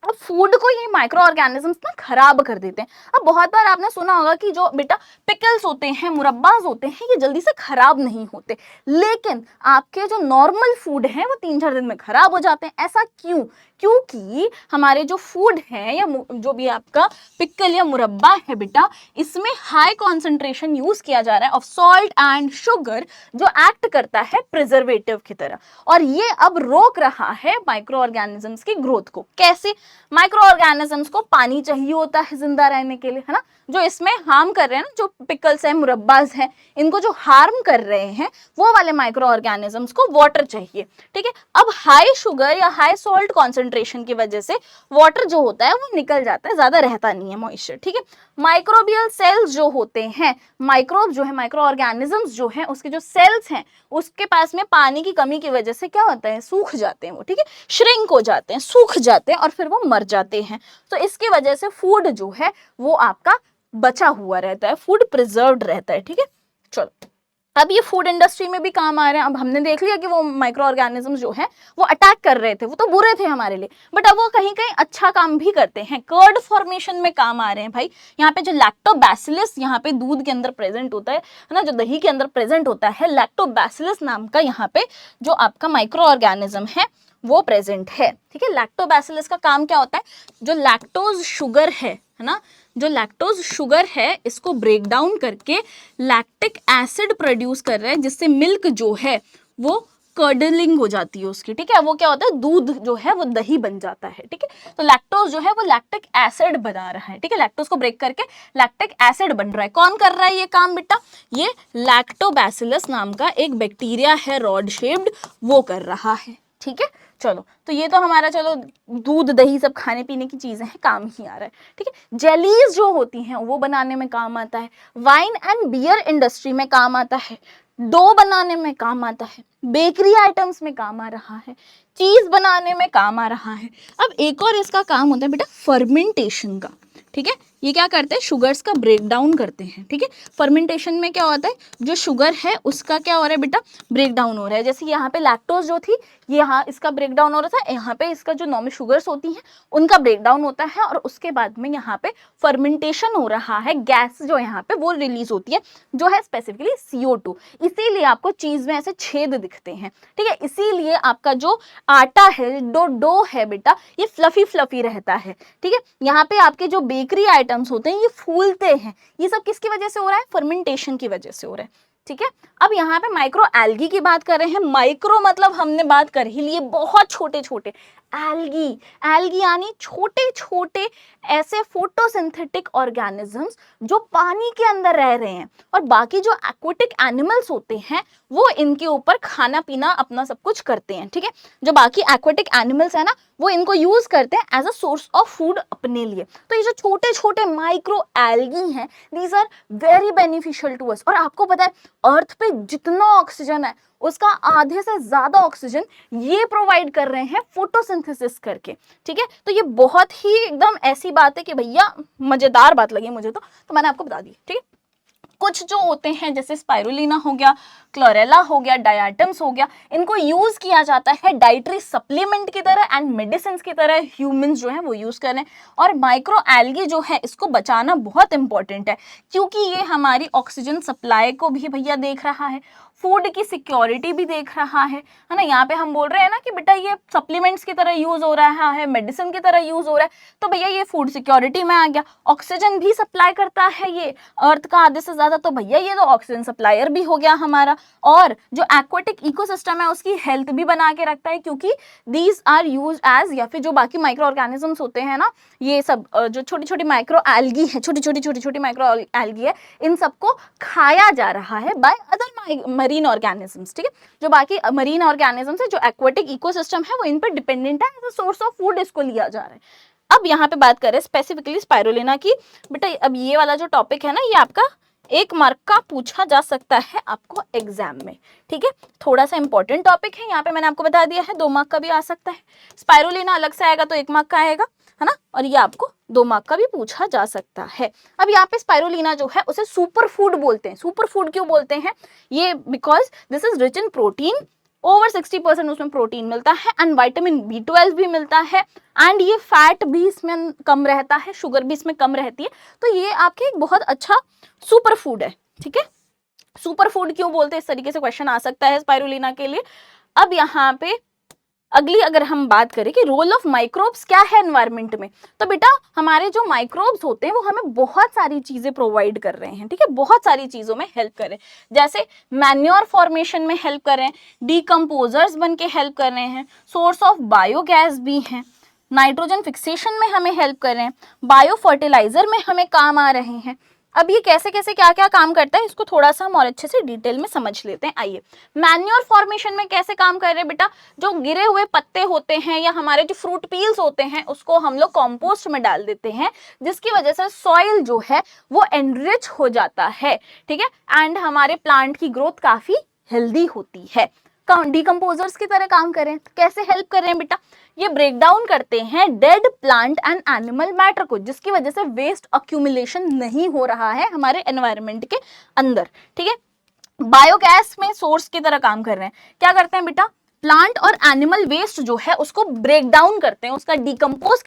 Speaker 1: अब फूड को ये माइक्रो ऑर्गेनिजम्स ना खराब कर देते हैं। अब बहुत बार आपने सुना होगा कि जो बेटा पिकल्स होते हैं, मुरब्बाज होते हैं, ये जल्दी से खराब नहीं होते, लेकिन आपके जो नॉर्मल फूड है वो 3-4 दिन में खराब हो जाते हैं। ऐसा क्यों? क्योंकि हमारे जो फूड है या जो भी आपका पिकल या मुरब्बा है बेटा, इसमें हाई कॉन्सेंट्रेशन यूज किया जा रहा है ऑफ सॉल्ट एंड शुगर, जो एक्ट करता है प्रिजर्वेटिव की तरह, और ये अब रोक रहा है माइक्रो ऑर्गेनिजम्स की ग्रोथ को। कैसे? माइक्रो ऑर्गेनिजम्स को पानी चाहिए होता है जिंदा रहने के लिए, है ना। जो इसमें हार्म कर रहे हैं ना, जो पिकल्स हैं, मुरब्बाज हैं, इनको जो हार्म कर रहे हैं वो वाले माइक्रो ऑर्गेनिजम्स को वाटर चाहिए। ठीक है, अब हाई शुगर या हाई सॉल्ट कॉन्सेंट्रेशन की वजह से वाटर जो होता है वो निकल जाता है, ज्यादा रहता नहीं है मॉइस्चर। ठीक है, माइक्रोबियल सेल्स जो होते हैं, माइक्रोब जो है, माइक्रो ऑर्गेनिजम्स जो है, उसके जो सेल्स हैं उसके पास में पानी की कमी की वजह से क्या होता है, सूख जाते हैं वो। ठीक है, श्रिंक हो जाते हैं, सूख जाते हैं और फिर वो मर जाते हैं। तो इसकी वजह से फूड जो है वो आपका बचा हुआ रहता है, फूड प्रिजर्व्ड रहता है। ठीक है, चलो अब ये फूड इंडस्ट्री में भी काम आ रहे हैं। अब हमने देख लिया कि वो माइक्रो ऑर्गेनिज्म जो है वो अटैक कर रहे थे, वो तो बुरे थे हमारे लिए, बट अब वो कहीं कहीं अच्छा काम भी करते हैं, कर्ड फॉर्मेशन में काम आ रहे हैं भाई। यहाँ पे जो लैक्टोबैसिलस यहाँ पे दूध के अंदर प्रेजेंट होता है ना, जो दही के अंदर प्रेजेंट होता है, लैक्टोबैसिलस नाम का यहाँ पे जो आपका माइक्रो ऑर्गेनिज्म है वो प्रेजेंट है, ठीक है। लैक्टोबैसिलस का काम क्या होता है, जो लैक्टोज शुगर है ना, जो लैक्टोज शुगर है इसको ब्रेक डाउन करके लैक्टिक एसिड प्रोड्यूस कर रहा है, जिससे मिल्क जो है वो कर्डलिंग हो जाती है उसकी, ठीक है। वो क्या होता है, दूध जो है वो दही बन जाता है, ठीक है। तो लैक्टोज जो है वो लैक्टिक एसिड बना रहा है, ठीक है। लैक्टोज को ब्रेक करके लैक्टिक एसिड बन रहा है। कौन कर रहा है ये काम बेटा, ये लैक्टोबैसिलस नाम का एक बैक्टीरिया है रॉड शेप्ड, वो कर रहा है, ठीक है। चलो, तो ये तो हमारा, चलो दूध दही सब खाने पीने की चीजें हैं, काम ही आ रहा है, ठीक है। जेलीज जो होती हैं वो बनाने में काम आता है, वाइन एंड बियर इंडस्ट्री में काम आता है, डो बनाने में काम आता है, बेकरी आइटम्स में काम आ रहा है, चीज बनाने में काम आ रहा है। अब एक और इसका काम होता है बेटा फर्मेंटेशन का, ठीक है। ये क्या करते हैं, शुगर्स का ब्रेक डाउन करते हैं, ठीक है। फर्मेंटेशन में क्या होता है, जो शुगर है उसका क्या हो रहा है बेटा, ब्रेक डाउन हो रहा है। जैसे यहाँ पे लैक्टोज जो थी, ये यहाँ इसका ब्रेक डाउन हो रहा था, यहाँ पे इसका जो नॉर्मल शुगर्स होती हैं उनका ब्रेक डाउन होता है, और उसके बाद में यहाँ पे फर्मेंटेशन हो रहा है, गैस जो यहाँ पे वो रिलीज होती है, जो है स्पेसिफिकली CO2। इसीलिए आपको चीज में ऐसे छेद दिखते हैं, ठीक है। इसीलिए आपका जो आटा है, डो है बेटा, ये फ्लफी फ्लफी रहता है, ठीक है। यहाँ पे आपके जो बेकरी आइटम्स होते हैं ये फूलते हैं, ये सब किसकी वजह से हो रहा है, फर्मेंटेशन की वजह से हो रहा है, ठीक है। अब यहाँ पे माइक्रो एल्गी की बात कर रहे हैं। माइक्रो मतलब हमने बात कर ही लिए बहुत छोटे छोटे, एल्गी, एल्गी यानी छोटे छोटे ऐसे फोटोसिंथेटिक ऑर्गेनिजम्स जो पानी के अंदर रह रहे हैं, और बाकी जो एक्वेटिक एनिमल्स होते हैं वो इनके ऊपर खाना पीना अपना सब कुछ करते हैं, ठीक है। जो बाकी एक्वेटिक एनिमल्स है ना, वो इनको यूज करते हैं as a source of food अपने लिए। तो ये जो छोटे छोटे माइक्रो एल्गी हैं, these are very beneficial to us. और आपको पता है अर्थ पे जितना ऑक्सीजन है उसका आधे से ज्यादा ऑक्सीजन ये प्रोवाइड कर रहे हैं फोटोसिंथेसिस करके, ठीक है। तो ये बहुत ही एकदम ऐसी बात है कि भैया मजेदार बात लगी मुझे, तो मैंने आपको बता दी, ठीक है। कुछ जो होते हैं जैसे स्पाइरुलिना हो गया, क्लोरेला हो गया, डायटम्स हो गया, इनको यूज किया जाता है डाइटरी सप्लीमेंट की तरह एंड मेडिसिन की तरह, ह्यूमंस जो है वो यूज कर रहे हैं। और माइक्रो एल्गी जो है इसको बचाना बहुत इंपॉर्टेंट है, क्योंकि ये हमारी ऑक्सीजन सप्लाई को भी भैया देख रहा है, फूड की सिक्योरिटी भी देख रहा है ना। यहाँ पे हम बोल रहे हैं ना कि बेटा ये सप्लीमेंट्स की तरह यूज हो रहा है, मेडिसिन की तरह यूज हो रहा है, तो भैया ये फूड सिक्योरिटी में आ गया। ऑक्सीजन भी सप्लाई करता है ये अर्थ का आधे से ज्यादा, तो भैया ये तो ऑक्सीजन सप्लायर भी हो गया हमारा। और जो एक्वेटिक इकोसिस्टम है उसकी हेल्थ भी बना के रखता है, क्योंकि दीज आर यूज एज, या फिर जो बाकी माइक्रो ऑर्गेनिजम्स होते हैं ना, ये सब जो छोटी छोटी माइक्रो एल्गी है, छोटी छोटी माइक्रो एल्गी है, इन सबको खाया जा रहा है बाय अदर मरीन ऑर्गेनिजम्स, ठीक है। जो बाकी मरीन ऑर्गेनिजम्स है, जो एक्वेटिक इकोसिस्टम है, वो इन पर डिपेंडेंट है, as a source of food इसको लिया जा रहा है। अब यहाँ पे बात करें स्पेसिफिकली स्पाइरुलिना की, बेटा अब ये वाला जो टॉपिक है ना, ये आपका 1 मार्क का पूछा जा सकता है आपको एग्जाम में, ठीक है। थोड़ा सा इंपॉर्टेंट टॉपिक है, यहाँ पे मैंने आपको बता दिया है, 2 मार्क का भी आ सकता है। स्पाइरुलिना अलग से आएगा तो 1 मार्क का आएगा, है ना, और ये आपको 2 मार्क का भी पूछा जा सकता है। अब यहाँ पे स्पाइरुलिना जो है उसे सुपर फूड बोलते हैं। सुपर फूड क्यों बोलते हैं, ये because this is rich in protein, over 60% उसमें प्रोटीन मिलता है, एंड विटामिन B12 भी मिलता है, एंड ये फैट भी इसमें कम रहता है, शुगर भी इसमें कम रहती है। तो ये आपके एक बहुत अच्छा सुपर फूड है, ठीक है। सुपर फूड क्यों बोलते हैं, इस तरीके से क्वेश्चन आ सकता है स्पाइरुलिना के लिए। अब यहाँ पे अगली अगर हम बात करें कि रोल ऑफ माइक्रोब्स क्या है एनवायरनमेंट में, तो बेटा हमारे जो माइक्रोब्स होते हैं वो हमें बहुत सारी चीजें प्रोवाइड कर रहे हैं, ठीक है, बहुत सारी चीजों में हेल्प कर रहे हैं। जैसे मैन्योर फॉर्मेशन में हेल्प कर रहे हैं, डिकम्पोजर्स बन के हेल्प कर रहे हैं, सोर्स ऑफ बायोगैस भी हैं, नाइट्रोजन फिक्सेशन में हमें हेल्प कर रहे हैं, बायो फर्टिलाइजर में हमें काम आ रहे हैं। अब ये कैसे कैसे क्या क्या काम करता है इसको थोड़ा सा हम और अच्छे से डिटेल में समझ लेते हैं। आइए, मैन्योर फॉर्मेशन में कैसे काम कर रहे हैं बेटा, जो गिरे हुए पत्ते होते हैं या हमारे जो फ्रूट पील्स होते हैं उसको हम लोग कंपोस्ट में डाल देते हैं, जिसकी वजह से सॉइल जो है वो एनरिच हो जाता है, ठीक है, एंड हमारे प्लांट की ग्रोथ काफी हेल्दी होती है। डिकम्पोजर्स की तरह काम करें, कैसे हेल्प कर रहे हैं बेटा, ये ब्रेक डाउन करते हैं dead plant and animal matter को, जिसकी वजह से वेस्ट अक्यूमुलेशन नहीं हो रहा है हमारे एनवायरनमेंट के अंदर, ठीक है। बायोगैस में सोर्स की तरह काम कर रहे हैं। क्या करते हैं बेटा, प्लांट और एनिमल वेस्ट जो है उसको ब्रेक डाउन करते हैं, उसका डिकम्पोज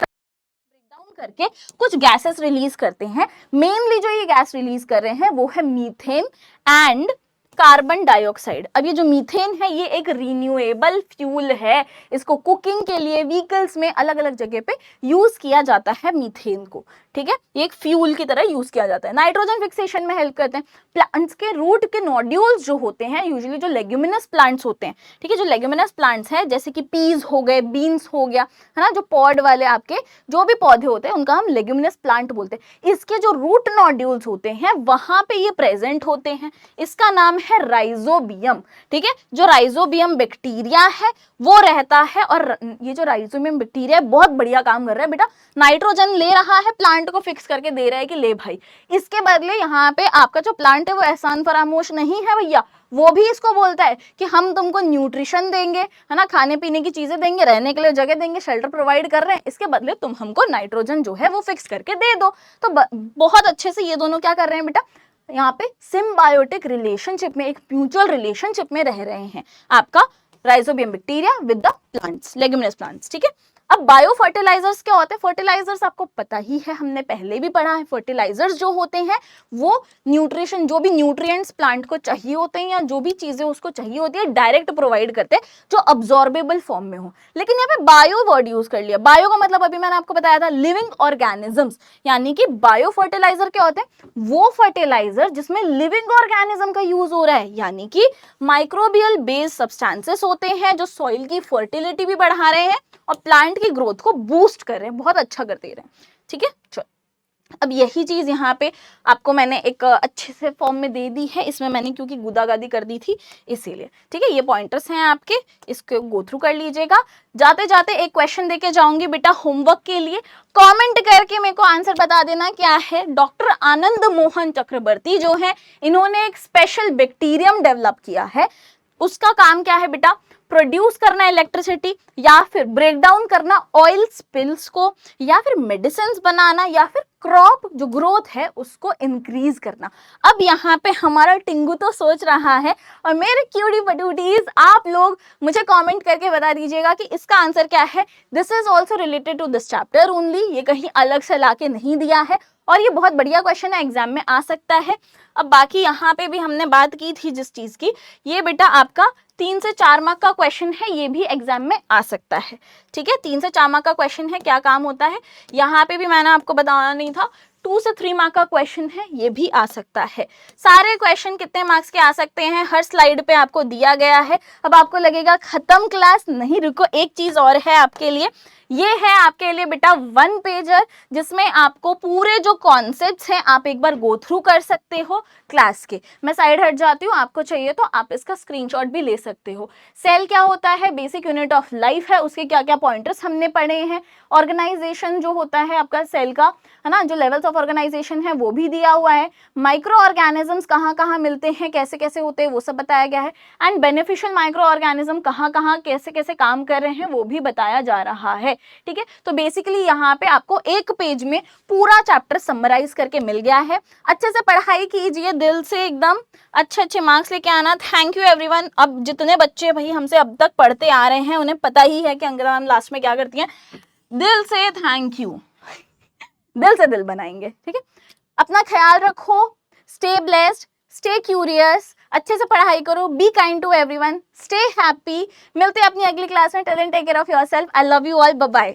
Speaker 1: करके कुछ गैसेस रिलीज करते हैं। मेनली जो ये गैस रिलीज कर रहे हैं वो है मीथेन एंड कार्बन डाइऑक्साइड। अब ये जो मीथेन है ये एक रिन्यूएबल फ्यूल है, इसको कुकिंग के लिए व्हीकल्स में अलग अलग जगह पे यूज किया जाता है मीथेन को, ठीक है, ये एक फ्यूल की तरह यूज किया जाता है। नाइट्रोजन फिक्सेशन में हेल्प करते हैं। प्लांट्स के रूट के नोड्यूल्स जो होते हैं, यूजुअली जो लेग्यूमिनस प्लांट्स होते हैं, ठीक है, जो लेग्यूमिनस प्लांट्स हैं जैसे कि पीज हो गए, बीन्स हो गया, है ना, जो पॉड वाले आपके जो भी पौधे होते हैं उनका हम लेग्यूमिनस प्लांट बोलते हैं। इसके जो रूट नोड्यूल्स होते हैं वहां पे ये प्रेजेंट होते हैं, इसका नाम है राइजोबियम, ठीक है। जो राइजोबियम बैक्टीरिया है वो रहता है, और ये जो राइजोबियम बैक्टीरिया है बहुत बढ़िया काम कर रहा है बेटा, नाइट्रोजन ले रहा है, प्लांट को फिक्स करके दे रहा है कि ले भाई, इसके बदले यहाँ पे आपका जो प्लांट है वो एहसान फरामोश नहीं है भैया, वो भी इसको बोलता है कि हम तुमको न्यूट्रिशन देंगे, है ना, खाने पीने की चीजें देंगे, रहने के लिए जगह देंगे, शेल्टर प्रोवाइड कर रहे हैं, इसके बदले तुम हमको नाइट्रोजन जो है वो फिक्स करके दे दो। तो बहुत अच्छे से ये दोनों क्या कर रहे हैं बेटा, यहाँ पे सिम्बायोटिक रिलेशनशिप में, एक म्यूचुअल रिलेशनशिप में रह रहे हैं आपका rhizobium bacteria with the plants, leguminous plants, ठीक है। अब बायो फर्टिलाइजर्स क्या होते हैं? फर्टिलाइजर्स आपको पता ही है, हमने पहले भी पढ़ा है। फर्टिलाइजर्स जो होते हैं वो न्यूट्रिशन, जो भी न्यूट्रिएंट्स प्लांट को चाहिए होते हैं या जो भी चीजें उसको चाहिए होती है डायरेक्ट प्रोवाइड करते हैं जो अब्जॉर्बेबल फॉर्म में हो। लेकिन यहाँ पे बायो वर्ड यूज कर लिया। बायो का मतलब अभी मैंने आपको बताया था लिविंग ऑर्गेनिजम्स, यानी कि बायो फर्टिलाइजर क्या होते हैं? वो फर्टिलाइजर जिसमें लिविंग ऑर्गेनिज्म का यूज हो रहा है, यानी कि माइक्रोबियल बेस्ड सब्सटेंसेस होते हैं जो सॉइल की फर्टिलिटी भी बढ़ा रहे हैं और प्लांट की ग्रोथ को बूस्ट कर रहे हैं, बहुत अच्छा कर दे रहे हैं, ठीक है। चलो अब यही चीज यहाँ पे आपको मैंने एक अच्छे से फॉर्म में दे दी है, इसमें मैंने क्योंकि गुदागादी कर दी थी इसीलिए, ठीक है। ये पॉइंटर्स हैं आपके, इसको गो थ्रू कर लीजिएगा। जाते जाते एक क्वेश्चन देके जाऊंगी बेटा होमवर्क के लिए, कमेंट करके मेरे को आंसर बता देना क्या है। डॉक्टर आनंद मोहन चक्रवर्ती जो है इन्होंने एक स्पेशल बैक्टीरियम डेवलप किया है, उसका काम क्या है बेटा? प्रोड्यूस करना इलेक्ट्रिसिटी, या फिर ब्रेक डाउन करना ऑयल स्पिल्स को, या फिर मेडिसिन बनाना, या फिर क्रॉप जो ग्रोथ है उसको इंक्रीज करना। अब यहाँ पे हमारा टिंगू तो सोच रहा है, और मेरे क्यूटी पटूटीज आप लोग मुझे कमेंट करके बता दीजिएगा कि इसका आंसर क्या है। This is also related to this chapter only, ये कहीं अलग से लाके नहीं दिया है, और ये बहुत बढ़िया क्वेश्चन है, एग्जाम में आ सकता है। अब बाकी यहाँ पे भी हमने बात की थी जिस चीज की, ये बेटा आपका 3 से 4 मार्क का क्वेश्चन है, ये भी एग्जाम में आ सकता है, ठीक है। 3 से 4 मार्क का क्वेश्चन है, क्या काम होता है यहाँ पे भी मैंने आपको बताना नहीं था। 2 से 3 मार्क का क्वेश्चन है, ये भी आ सकता है। सारे क्वेश्चन कितने मार्क्स के आ सकते हैं हर स्लाइड पे आपको दिया गया है। अब आपको लगेगा खत्म क्लास, नहीं रुको, एक चीज और है आपके लिए। ये है आपके लिए बेटा 1 पेजर, जिसमें आपको पूरे जो कॉन्सेप्ट्स हैं आप एक बार गो थ्रू कर सकते हो क्लास के। मैं साइड हट जाती हूँ, आपको चाहिए तो आप इसका स्क्रीनशॉट भी ले सकते हो। सेल क्या होता है? बेसिक यूनिट ऑफ लाइफ है, उसके क्या क्या पॉइंटर्स हमने पढ़े हैं। ऑर्गेनाइजेशन जो होता है आपका सेल का, है ना, जो लेवल्स ऑफ ऑर्गेनाइजेशन है वो भी दिया हुआ है। माइक्रो ऑर्गेनिजम्स कहाँ कहाँ मिलते हैं, कैसे कैसे होते हैं, वो सब बताया गया है। एंड बेनिफिशियल माइक्रो ऑर्गेनिज्म कहाँ कहाँ कैसे कैसे काम कर रहे हैं वो भी बताया जा रहा है, ठीक है। तो बेसिकली यहाँ पे आपको एक पेज में पूरा चैप्टर समराइज करके मिल गया है। अच्छे से पढ़ाई कीजिए, दिल से एकदम अच्छे अच्छे मार्क्स लेके आना। Thank you everyone. अब जितने बच्चे भाई हमसे अब तक पढ़ते आ रहे हैं उन्हें पता ही है कि अंकिता मैम लास्ट में क्या करती हैं, दिल से थैंक यू, दिल से दिल बनाएंगे, ठीक है। अपना ख्याल रखो, स्टे ब्लेस्ड, स्टे क्यूरियस, अच्छे से पढ़ाई करो, be kind to everyone, stay happy. मिलते हैं अपनी अगली क्लास में। Tell and take care of yourself. I love you all, bye bye.